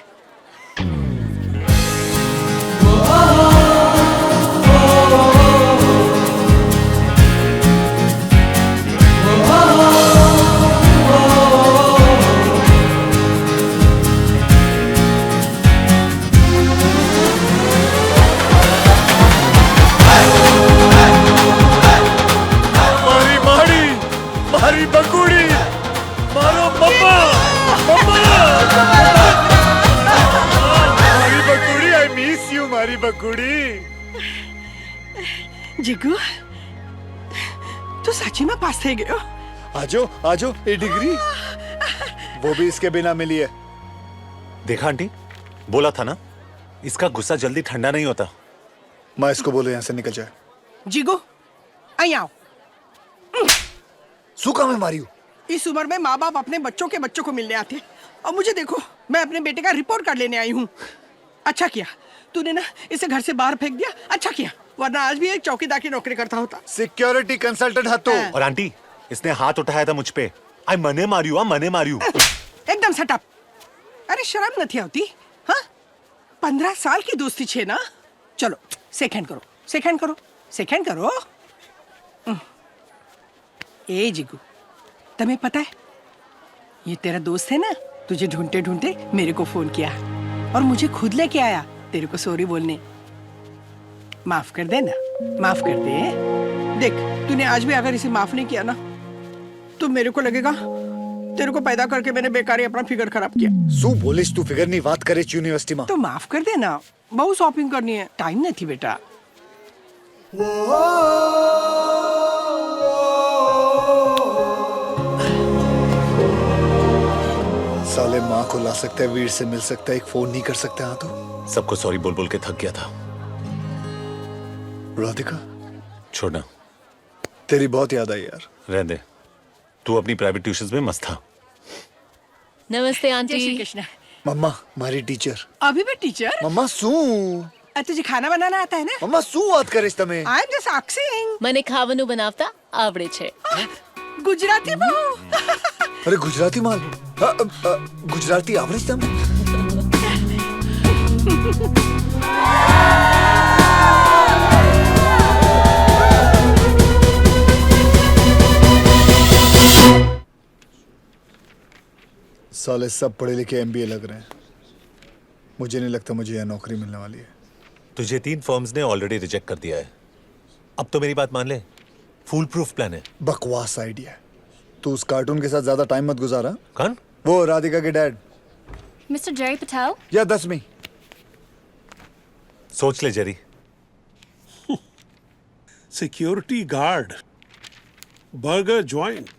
मारी बकुड़ी, मारो मम्मा, मम्मा। मारी बकुड़ी, I miss you, मारी बकुड़ी। जिगू, तू सच्ची में पास थे गयो? आजो, आजो, ये डिग्री वो भी इसके बिना मिली है। देखा आंटी, बोला था ना, इसका गुस्सा जल्दी ठंडा नहीं होता। मैं इसको बोलो यहाँ से निकल जाए। जिगू, आई आओ। सूखा में मारी हूँ। इस उम्र में माँ बाप अपने बच्चों को मिलने आते हैं, और मुझे देखो, मैं अपने बेटे का रिपोर्ट कार्ड लेने आई हूँ। अच्छा किया तूने ना इसे घर से बाहर फेंक दिया, अच्छा किया, वरना आज भी एक चौकीदार की नौकरी करता होता। सिक्योरिटी कंसल्टेंट हाथों। और आंटी, इसने हाथ उठाया था मुझ पे। आई मने मारियो, मने मारियो। एकदम सटअप। अरे शर्म नहीं आती? हाँ, 15 साल की दोस्ती छे ना। चलो सेकंड करो, सेकंड करो, सेकंड करो। ए जिगू, तुम्हें पता है ये तेरा दोस्त है ना, तुझे ढूंढते ढूंढते मेरे को फोन किया और मुझे खुद लेके आया तेरे को सॉरी बोलने। माफ कर दे ना, माफ कर दे। देख, तूने आज भी अगर इसे माफ नहीं किया ना, तो मेरे को लगेगा तेरे को पैदा करके मैंने बेकार ही अपना फिगर खराब किया। सू बोलिस तू फिगर नहीं बात करे यूनिवर्सिटी में। तो माफ कर दे ना, बहुत शॉपिंग करनी है, टाइम नहीं थी बेटा। साले माँ को ला सकता है, वीर से मिल सकता है, एक फोन नहीं कर सकता। हाँ तो सबको सॉरी बोल बोल के थक गया था। राधिका, छोड़ना। तेरी बहुत याद आई यार। रहने दे, तू अपनी प्राइवेट ट्यूशंस में मस्त था। नमस्ते जय आंटी। श्री कृष्ण। मम्मा, हमारी टीचर। अभी भी टीचर? मम्मा सू। तुझे खाना बनाना आता है ना? मम्मा सू बात करे તમે। I am just asking. મને ખાવાનું બનાવતા આવડે છે। गुजराती बहू। अरे गुजराती माल। गुजराती आवड़े છે તમને? साले सब पढ़े लिखे एमबीए लग रहे हैं। मुझे नहीं लगता मुझे यह नौकरी मिलने वाली है। तुझे 3 फर्म्स ने ऑलरेडी रिजेक्ट कर दिया है। अब तो मेरी बात मान ले, फुल प्रूफ प्लान है। बकवास आइडिया है। तू उस कार्टून के साथ ज्यादा टाइम मत गुजारा। कौन? वो राधिका के डैड। Mr. Jerry Patel? या 10वीं। सोच ले Jerry. Security guard, burger joint.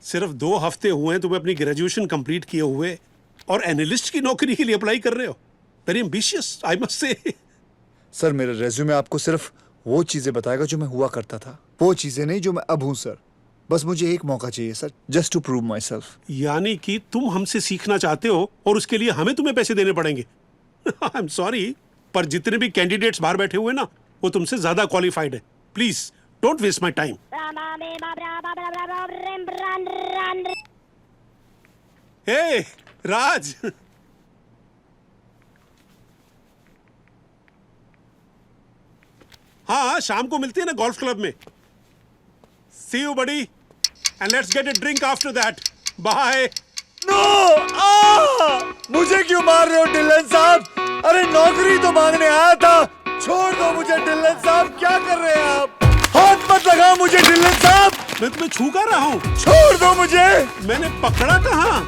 सिर्फ 2 हफ्ते हुए हैं तुम्हें अपनी ग्रेजुएशन कंप्लीट किए हुए और एनालिस्ट की नौकरी के लिए अप्लाई कर रहे हो। Very ambitious, I must say. Sir, मेरा रेज्यूमे आपको सिर्फ वो चीजें बताएगा जो मैं हुआ करता था, वो चीजें नहीं जो मैं अब हूं सर। बस मुझे एक मौका चाहिए sir, just to prove myself. यानी कि तुम हमसे सीखना चाहते हो और उसके लिए हमें तुम्हें पैसे देने पड़ेंगे। आई एम सॉरी, पर जितने भी कैंडिडेट्स बाहर बैठे हुए ना, वो तुमसे ज्यादा क्वालिफाइड है। Please don't waste my time. Hey Raj, हाँ शाम को मिलते हैं ना गोल्फ क्लब में। See you buddy and let's get a drink after that. Bye. No! मुझे क्यों मार रहे हो डिलन साहब? अरे नौकरी तो मांगने आया था। छोड़ दो मुझे डिलन साहब, क्या कर रहे हैं आप? हाथ मत लगाओ मुझे डिलन साहब। मैं तुम्हें छू कर रहा हूँ। छोड़ दो मुझे। मैंने पकड़ा कहाँ?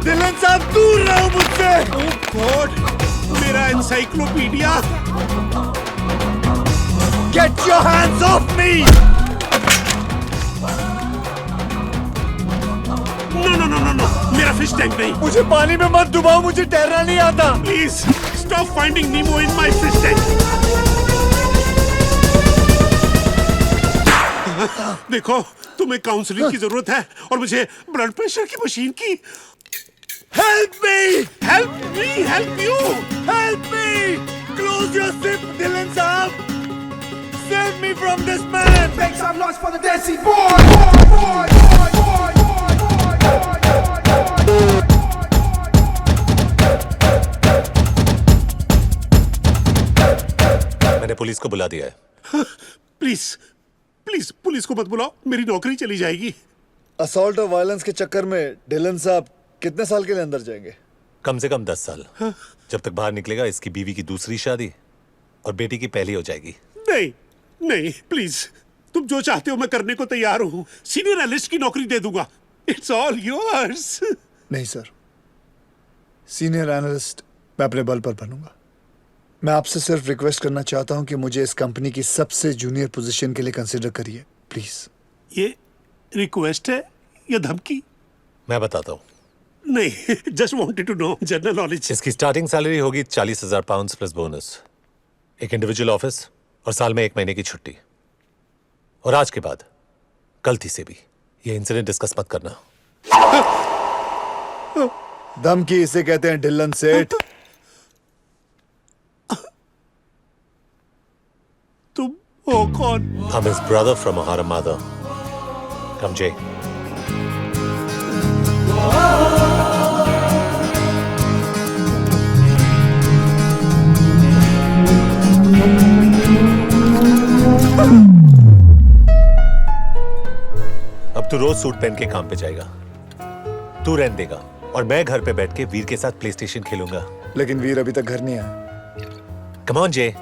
डिलन साहब दूर रहो मुझसे। ओह गॉड, मेरा encyclopedia. Get your hands off me! No, मेरा फिश टैंक नहीं। मुझे पानी में मत डुबाओ, मुझे तैरना नहीं आता। Please stop finding Nemo in my fish tank. देखो, तुम्हें काउंसलिंग की जरूरत है और मुझे ब्लड प्रेशर की मशीन की। Help me! Help me! Help you! Help me! Close your zip, Dylan साहब। Save me from this man! Make some noise for the Desi boy! मैंने पुलिस को बुला दिया है। प्लीज प्लीज पुलिस को मत बुलाओ, मेरी नौकरी चली जाएगी। असॉल्ट और वायलेंस के चक्कर में डिलन साहब कितने साल के लिए अंदर जाएंगे? कम से कम 10 साल। जब तक बाहर निकलेगा इसकी बीवी की दूसरी शादी और बेटी की पहली हो जाएगी। नहीं नहीं प्लीज, तुम जो चाहते हो मैं करने को तैयार हूँ। सीनियर एनालिस्ट की नौकरी दे दूंगा। It's all yours. नहीं सर, सीनियर एनालिस्ट मैं अपने बल पर बनूंगा। मैं आपसे सिर्फ रिक्वेस्ट करना चाहता हूं कि मुझे इस कंपनी की सबसे जूनियर पोजीशन के लिए कंसीडर करिए प्लीज। ये रिक्वेस्ट है या धमकी? मैं बताता हूँ। नहीं, just wanted to know general knowledge. इसकी स्टार्टिंग सैलरी होगी 40,000 पाउंड प्लस बोनस, एक इंडिविजुअल ऑफिस और साल में 1 महीने की छुट्टी। और आज के बाद गलती से भी ये इंसिडेंट डिस्कस मत करना। धमकी इसे कहते हैं डिलन सेठ। तुम हो कौन? I'm his brother from Mahara mother. Come, Jay. अब तू रोज सूट पहन के काम पे जाएगा। तू रेंट देगा और मैं घर पे बैठ के वीर के साथ प्ले स्टेशन खेलूंगा। लेकिन वीर अभी तक घर नहीं आया। कम ऑन जय,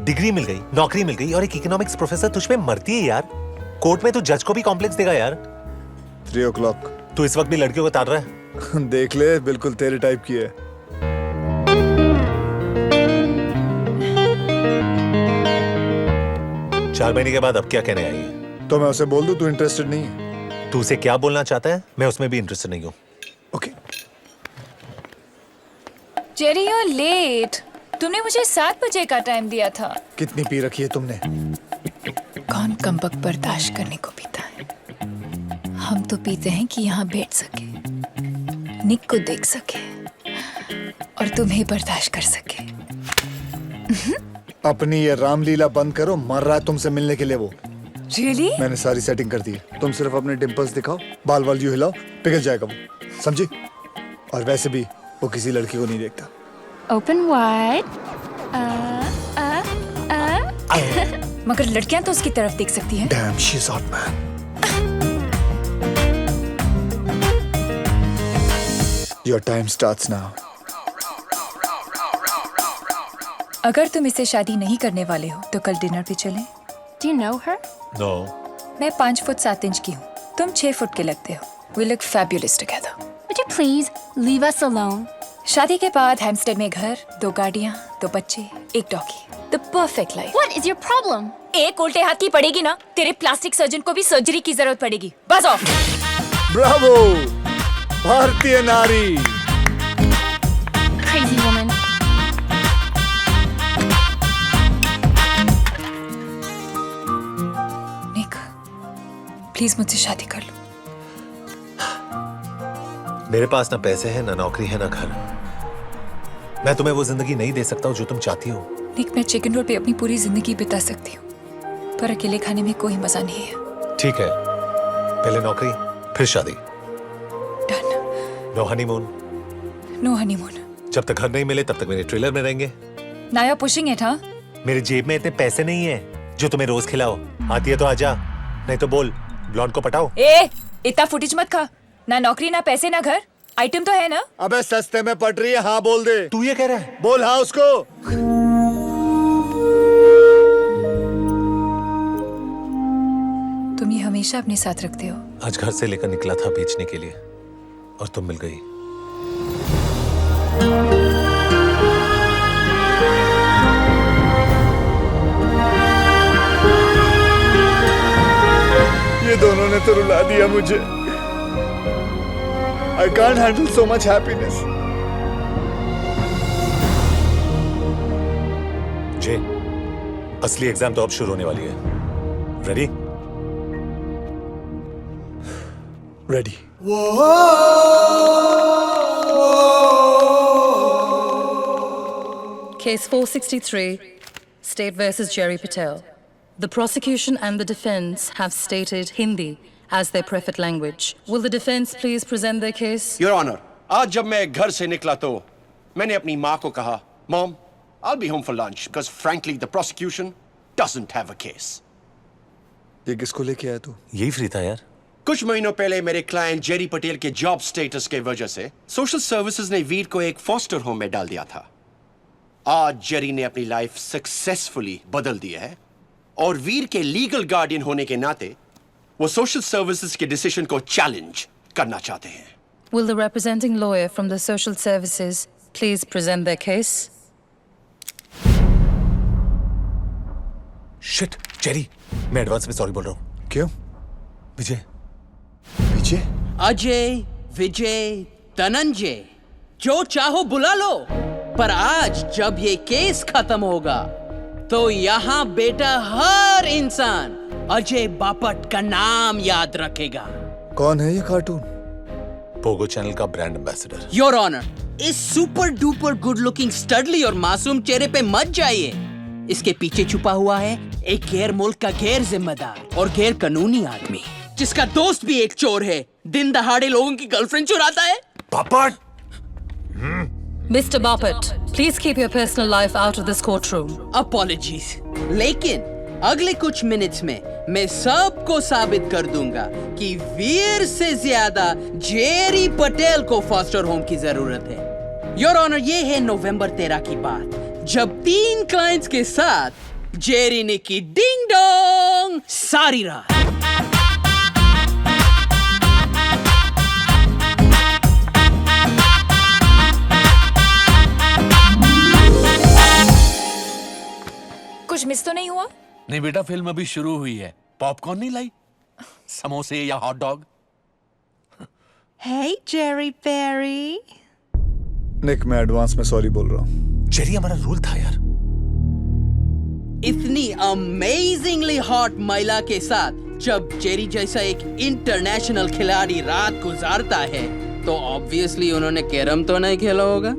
डिग्री मिल गई, नौकरी मिल गई और एक इकोनॉमिक्स प्रोफेसर तुझ पे मरती है यार। कोर्ट में तू जज को भी कॉम्प्लेक्स देगा यार। 3 o'clock। तू इस वक्त भी लड़कियों को ताड़ रहा है? देख ले, बिल्कुल तेरे टाइप की है। चार महीने के बाद अब क्या कहने आई है? तो मैं उसे बोल दूं तू इंटरेस्टेड नहीं है? तू उसे क्या बोलना चाहता है? मैं उसमें भी इंटरेस्टेड नहीं हूँ। Okay. Jerry you are late. तुमने मुझे 7 बजे का टाइम दिया था। कितनी पी रखी है तुमने? कौन कमबख्त बर्दाश्त करने को पीता है? हम तो पीते हैं कि यहाँ बैठ सके, निक को देख सके और तुम्हें बर्दाश्त कर सके। अपनी ये रामलीला बंद करो, मर रहा है तुमसे मिलने के लिए वो। Really? मैंने सारी सेटिंग कर दी है। तुम सिर्फ अपने डिंपल्स दिखाओ, बाल वाल यूं हिलाओ, पिघल जाएगा वो, समझी? और वैसे भी वो किसी लड़की को नहीं देखता। Open wide. मगर लड़कियां तो उसकी तरफ देख सकती हैं। Damn, she's hot man. Your time starts now. अगर तुम इससे शादी नहीं करने वाले हो तो कल डिनर पे चलें। Do you know her? No. मैं 5 फुट 7 इंच की हूँ, तुम 6 फुट के लगते हो। We look fabulous together. Would you please leave us alone? शादी के बाद हैम्स्टेड में घर, 2 गाड़ियाँ, 2 बच्चे, 1 doggy. The perfect life. What is your problem? एक उल्टे हाथ की पड़ेगी ना, तेरे प्लास्टिक सर्जन को भी सर्जरी की जरूरत पड़ेगी। बस ऑफ। ब्रावो, भारतीय नारी। Crazy woman. निक, प्लीज मुझसे शादी कर लो। मेरे पास ना पैसे हैं, ना नौकरी है, ना घर। मैं तुम्हें वो जिंदगी नहीं दे सकता हूँ जो तुम चाहती हो। निक, मैं चिकन रोल पे अपनी पूरी जिंदगी बिता सकती हूँ, पर अकेले खाने में कोई मजा नहीं है। ठीक है, पहले नौकरी फिर शादी। No honeymoon. No honeymoon. जब तक घर नहीं मिले तब तक मेरे ट्रेलर में रहेंगे। नाया पुशिंग इट, हाँ? मेरे जेब में इतने पैसे नहीं है जो तुम्हें रोज खिलाओ। आती है तो आजा, नहीं तो बोल ब्लॉन्ड को पटाओ। ए, इतना फुटेज मत खा। ना नौकरी, ना पैसे, ना घर। आइटम तो है ना? अबे सस्ते में पट रही है, हाँ बोल दे। तू ये कह रहा है? बोल हाँ उसको। तुम ये हमेशा अपने साथ रखते हो। आज घर से लेकर निकला था बेचने के लिए और तुम मिल गई। ये दोनों ने तो रुला दिया मुझे। I can't handle so much happiness. जे, असली एग्जाम तो अब शुरू होने वाली है। Ready? Ready. Case 463, State versus Jerry Patel. The prosecution and the defense have stated Hindi as their preferred language. Will the defense please present their case? Your Honor, आज जब मैं घर से निकला तो मैंने अपनी माँ को कहा, Mom, I'll be home for lunch because frankly the prosecution doesn't have a case. ये किसको लेके आया तू? यही फ्री था यार। कुछ महीनों पहले मेरे क्लाइंट जेरी पटेल के जॉब स्टेटस के वजह से सोशल सर्विसेज ने वीर को एक फॉस्टर होम में डाल दिया था। आज जेरी ने अपनी लाइफ सक्सेसफुली बदल दी है और वीर के लीगल गार्डियन होने के नाते वो सोशल सर्विसेज के डिसीजन को चैलेंज करना चाहते हैं। Will the representing lawyer from the social services please present their case? Shit, Jerry, मैं एडवांस में सॉरी बोल रहा हूँ। क्यों? विजय। विजय? अजय, विजय, धनंजय, जो चाहो बुला लो, पर आज जब ये केस खत्म होगा तो यहाँ बेटा हर इंसान अजय बापट का नाम याद रखेगा। कौन है ये कार्टून? पोगो चैनल का ब्रांड एम्बेसडर। योर ऑनर, इस super duper good looking steadily और मासूम चेहरे पे मत जाइए। इसके पीछे छुपा हुआ है एक गैर मुल्क का गैर जिम्मेदार और गैर कानूनी आदमी, जिसका दोस्त भी एक चोर है, दिन दहाड़े लोगों की गर्लफ्रेंड चुराता है। Bapat! Mr. Bapat, please keep your personal life out of this courtroom. Apologies. लेकिन अगले कुछ मिनट्स में मैं सबको साबित कर दूंगा कि वीर से ज्यादा जेरी पटेल को फॉस्टर होम की जरूरत है। योर ऑनर, ये है नवंबर 13 की बात, जब 3 क्लाइंट्स के साथ जेरी ने की डिंग डोंग सारी रात। कुछ मिस तो नहीं हुआ? नहीं बेटा, फिल्म अभी शुरू हुई है। पॉपकॉर्न नहीं लाई? समोसे या hot dog? Hey, Jerry Berry. निक, मैं एडवांस में सॉरी बोल रहा हूँ। जेरी, हमारा रूल था यार। इतनी अमेजिंगली हॉट महिला के साथ जब जेरी जैसा एक इंटरनेशनल खिलाड़ी रात गुजारता है तो ऑब्वियसली उन्होंने कैरम तो नहीं खेला होगा।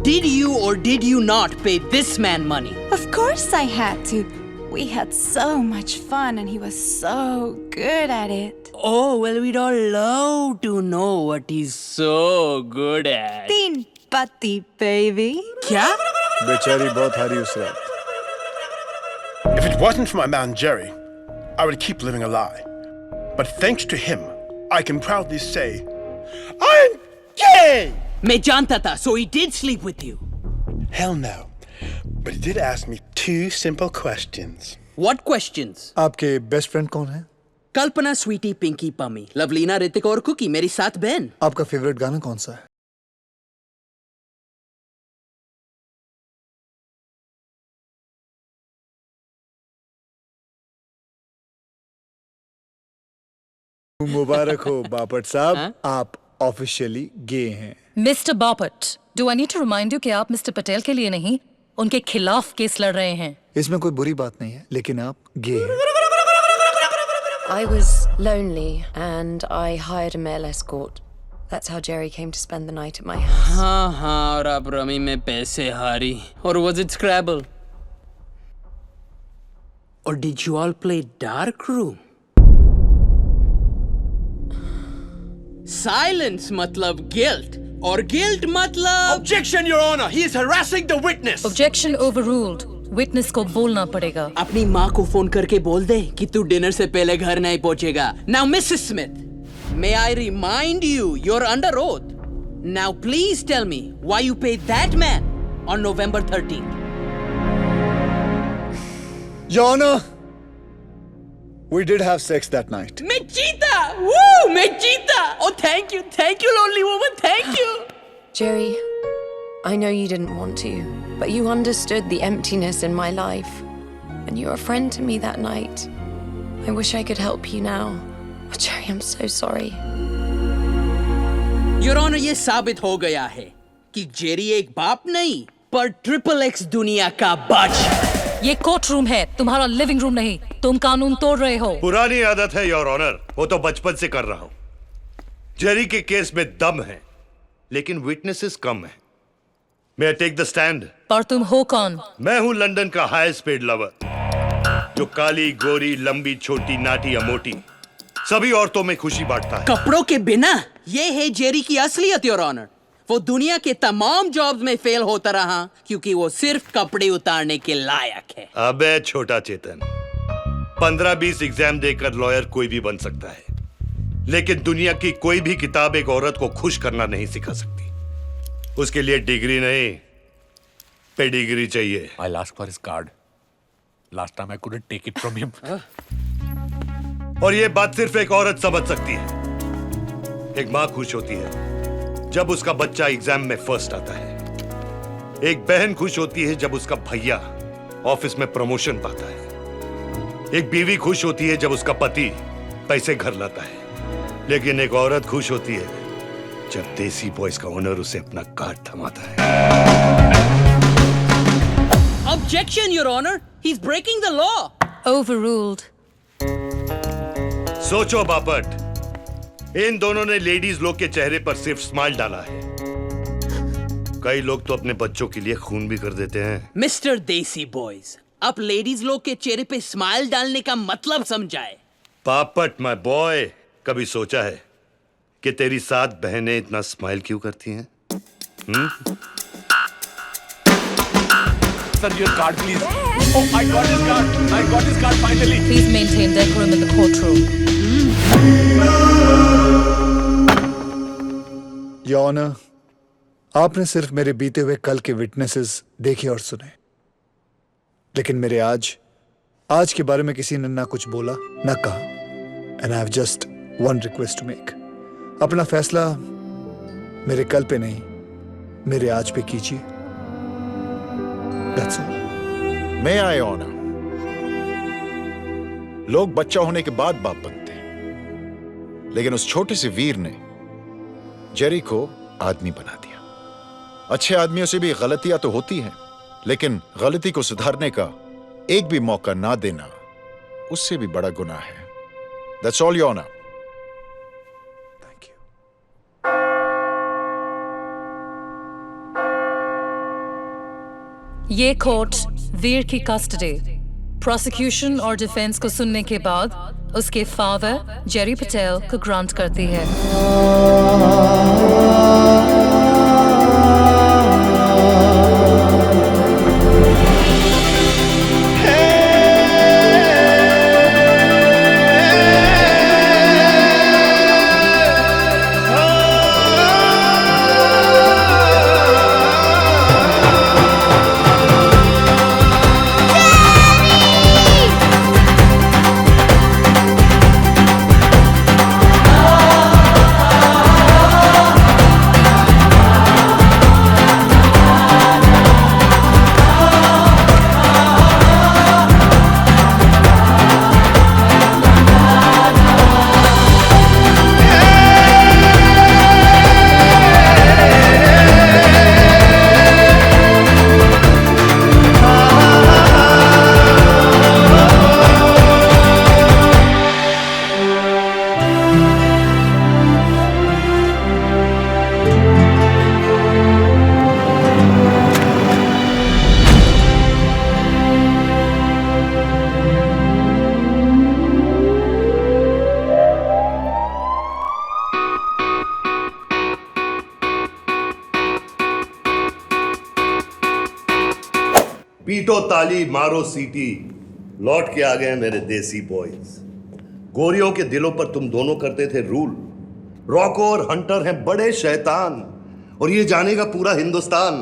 Did you or did you not pay this man money? Of course I had to. We had so much fun and he was so good at it. Oh, well, we'd all love to know what he's so good at. Teen patti, baby. क्या? बेचारी बहुत हारी उस रात। If it wasn't for my man Jerry, I would keep living a lie. But thanks to him, I can proudly say, I'm gay! मैं जानता था, so he did sleep with you. Hell no. But he did ask me 2 simple questions. What questions? आपके best friend कौन है? कल्पना, स्वीटी, पिंकी, पमी, लवलीना, ऋतिक और cookie, मेरी 7 बहन। आपका फेवरेट गाना कौन सा है? मुबारक हो बापट साहब, आप ऑफिशियली गे हैं। Mr. Bapat, do I need to remind you कि आप Mr. पटेल के लिए नहीं, उनके खिलाफ केस लड़ रहे हैं। इसमें कोई बुरी बात नहीं है, लेकिन आप गे हैं। I was lonely and I hired a male escort. That's how Jerry came to spend the night at my house. हाँ, और आप रमी में पैसे हारी। और was it Scrabble? Or did you all play dark room? Silence matlab guilt. Or guilt matlab... Objection, Your Honor! He is harassing the witness! Objection overruled. Witness को बोलना पड़ेगा. अपनी माँ को फोन करके बोल दे कि तू डिनर से पहले घर नहीं पहुंचेगा. Now, Mrs. Smith, may I remind you, you're under oath. Now, please tell me why you paid that man on November 13th. Your Honor, we did have sex that night. मैं जीता! Woo! मैं जीता! Oh, thank you, lonely woman, thank you. Jerry, I know you didn't want to, but you understood the emptiness in my life. And you were a friend to me that night. I wish I could help you now. Oh, Jerry, I'm so sorry. Your Honor, ये साबित हो गया है कि Jerry एक बाप नहीं, पर XXX दुनिया का बादशाह. ये कोर्ट रूम है, तुम्हारा लिविंग रूम नहीं. तुम कानून तोड़ रहे हो. पुरानी आदत है योर ऑनर, वो तो बचपन से कर रहा हूं. जेरी के केस में दम है, लेकिन विटनेसेस कम है. May I take the stand? पर तुम हो कौन? मैं हूं लंदन का हाईएस्ट पेड लवर, जो काली, गोरी, लंबी, छोटी, नाटी या मोटी सभी औरतों में खुशी बांटता है. कपड़ों के बिना ये है जेरी की असलियत, योर ऑनर. वो दुनिया के तमाम जॉब्स में फेल होता रहा क्योंकि वो सिर्फ कपड़े उतारने के लायक है. अबे छोटा चेतन, 15-20 एग्जाम देकर लॉयर कोई भी बन सकता है, लेकिन दुनिया की कोई भी किताब एक औरत को खुश करना नहीं सिखा सकती. उसके लिए डिग्री नहीं, पेडिग्री चाहिए. I'll ask for his card. Last time I couldn't take it from him. और ये बात सिर्फ एक औरत समझ सकती है. एक माँ खुश होती है जब उसका बच्चा एग्जाम में फर्स्ट आता है. एक बहन खुश होती है जब उसका भैया ऑफिस में प्रमोशन पाता है. एक बीवी खुश होती है जब उसका पति पैसे घर लाता है. लेकिन एक औरत खुश होती है जब देसी बॉयज का ओनर उसे अपना कार्ड थमाता है. Objection, Your Honor. He's breaking the law. Overruled. सोचो बापट, इन दोनों ने लेडीज लोग के चेहरे पर सिर्फ स्माइल डाला है. कई लोग तो अपने बच्चों के लिए खून भी कर देते हैं. मिस्टर देसी बॉयज, आप लेडीज लोग के चेहरे पे स्माइल डालने का मतलब समझाए. पापट माय बॉय, कभी सोचा है कि तेरी 7 बहनें इतना स्माइल क्यों करती हैं? Sir, your card, please. Oh, I got his card. I got his card finally. Please maintain decorum in the courtroom. Your Honor, आपने सिर्फ मेरे बीते हुए कल के विटनेसेस देखे और सुने, लेकिन मेरे आज के बारे में किसी ने ना कुछ बोला ना कहा. And I have just one request to make. अपना फैसला मेरे कल पे नहीं, मेरे आज पे कीजिए. That's all. May I honor? लोग बच्चा होने के बाद बाप बनते हैं, लेकिन उस छोटे से वीर ने जेरी को आदमी बना दिया. अच्छे आदमियों से भी गलतियां तो होती हैं, लेकिन गलती को सुधारने का एक भी मौका ना देना उससे भी बड़ा गुनाह है. That's all, Your Honor. ये कोर्ट वीर की कस्टडी, प्रोसिक्यूशन और डिफेंस को सुनने के बाद उसके फादर जेरी पटेल को ग्रांट करती है. पीटो ताली मारो सीटी, लौट के आ गए हैं मेरे देसी बॉयज। गोरियों के दिलों पर तुम दोनों करते थे रूल। रॉको और हंटर हैं बड़े शैतान, और ये जानेगा पूरा हिंदुस्तान।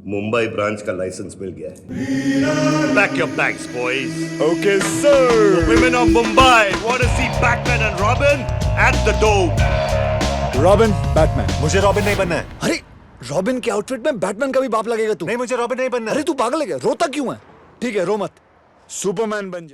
मुंबई ब्रांच का लाइसेंस मिल गया है। Pack your bags boys. Okay sir. Women of Mumbai want to see Batman and Robin at the Dome. Robin, Batman. मुझे रॉबिन नहीं बनना है। अरे रॉबिन के आउटफिट में बैटमैन का भी बाप लगेगा तू। नहीं, मुझे रॉबिन नहीं बनना है। अरे तू पागल है क्या? रोता क्यों है? ठीक है रो मत, सुपरमैन बन जा।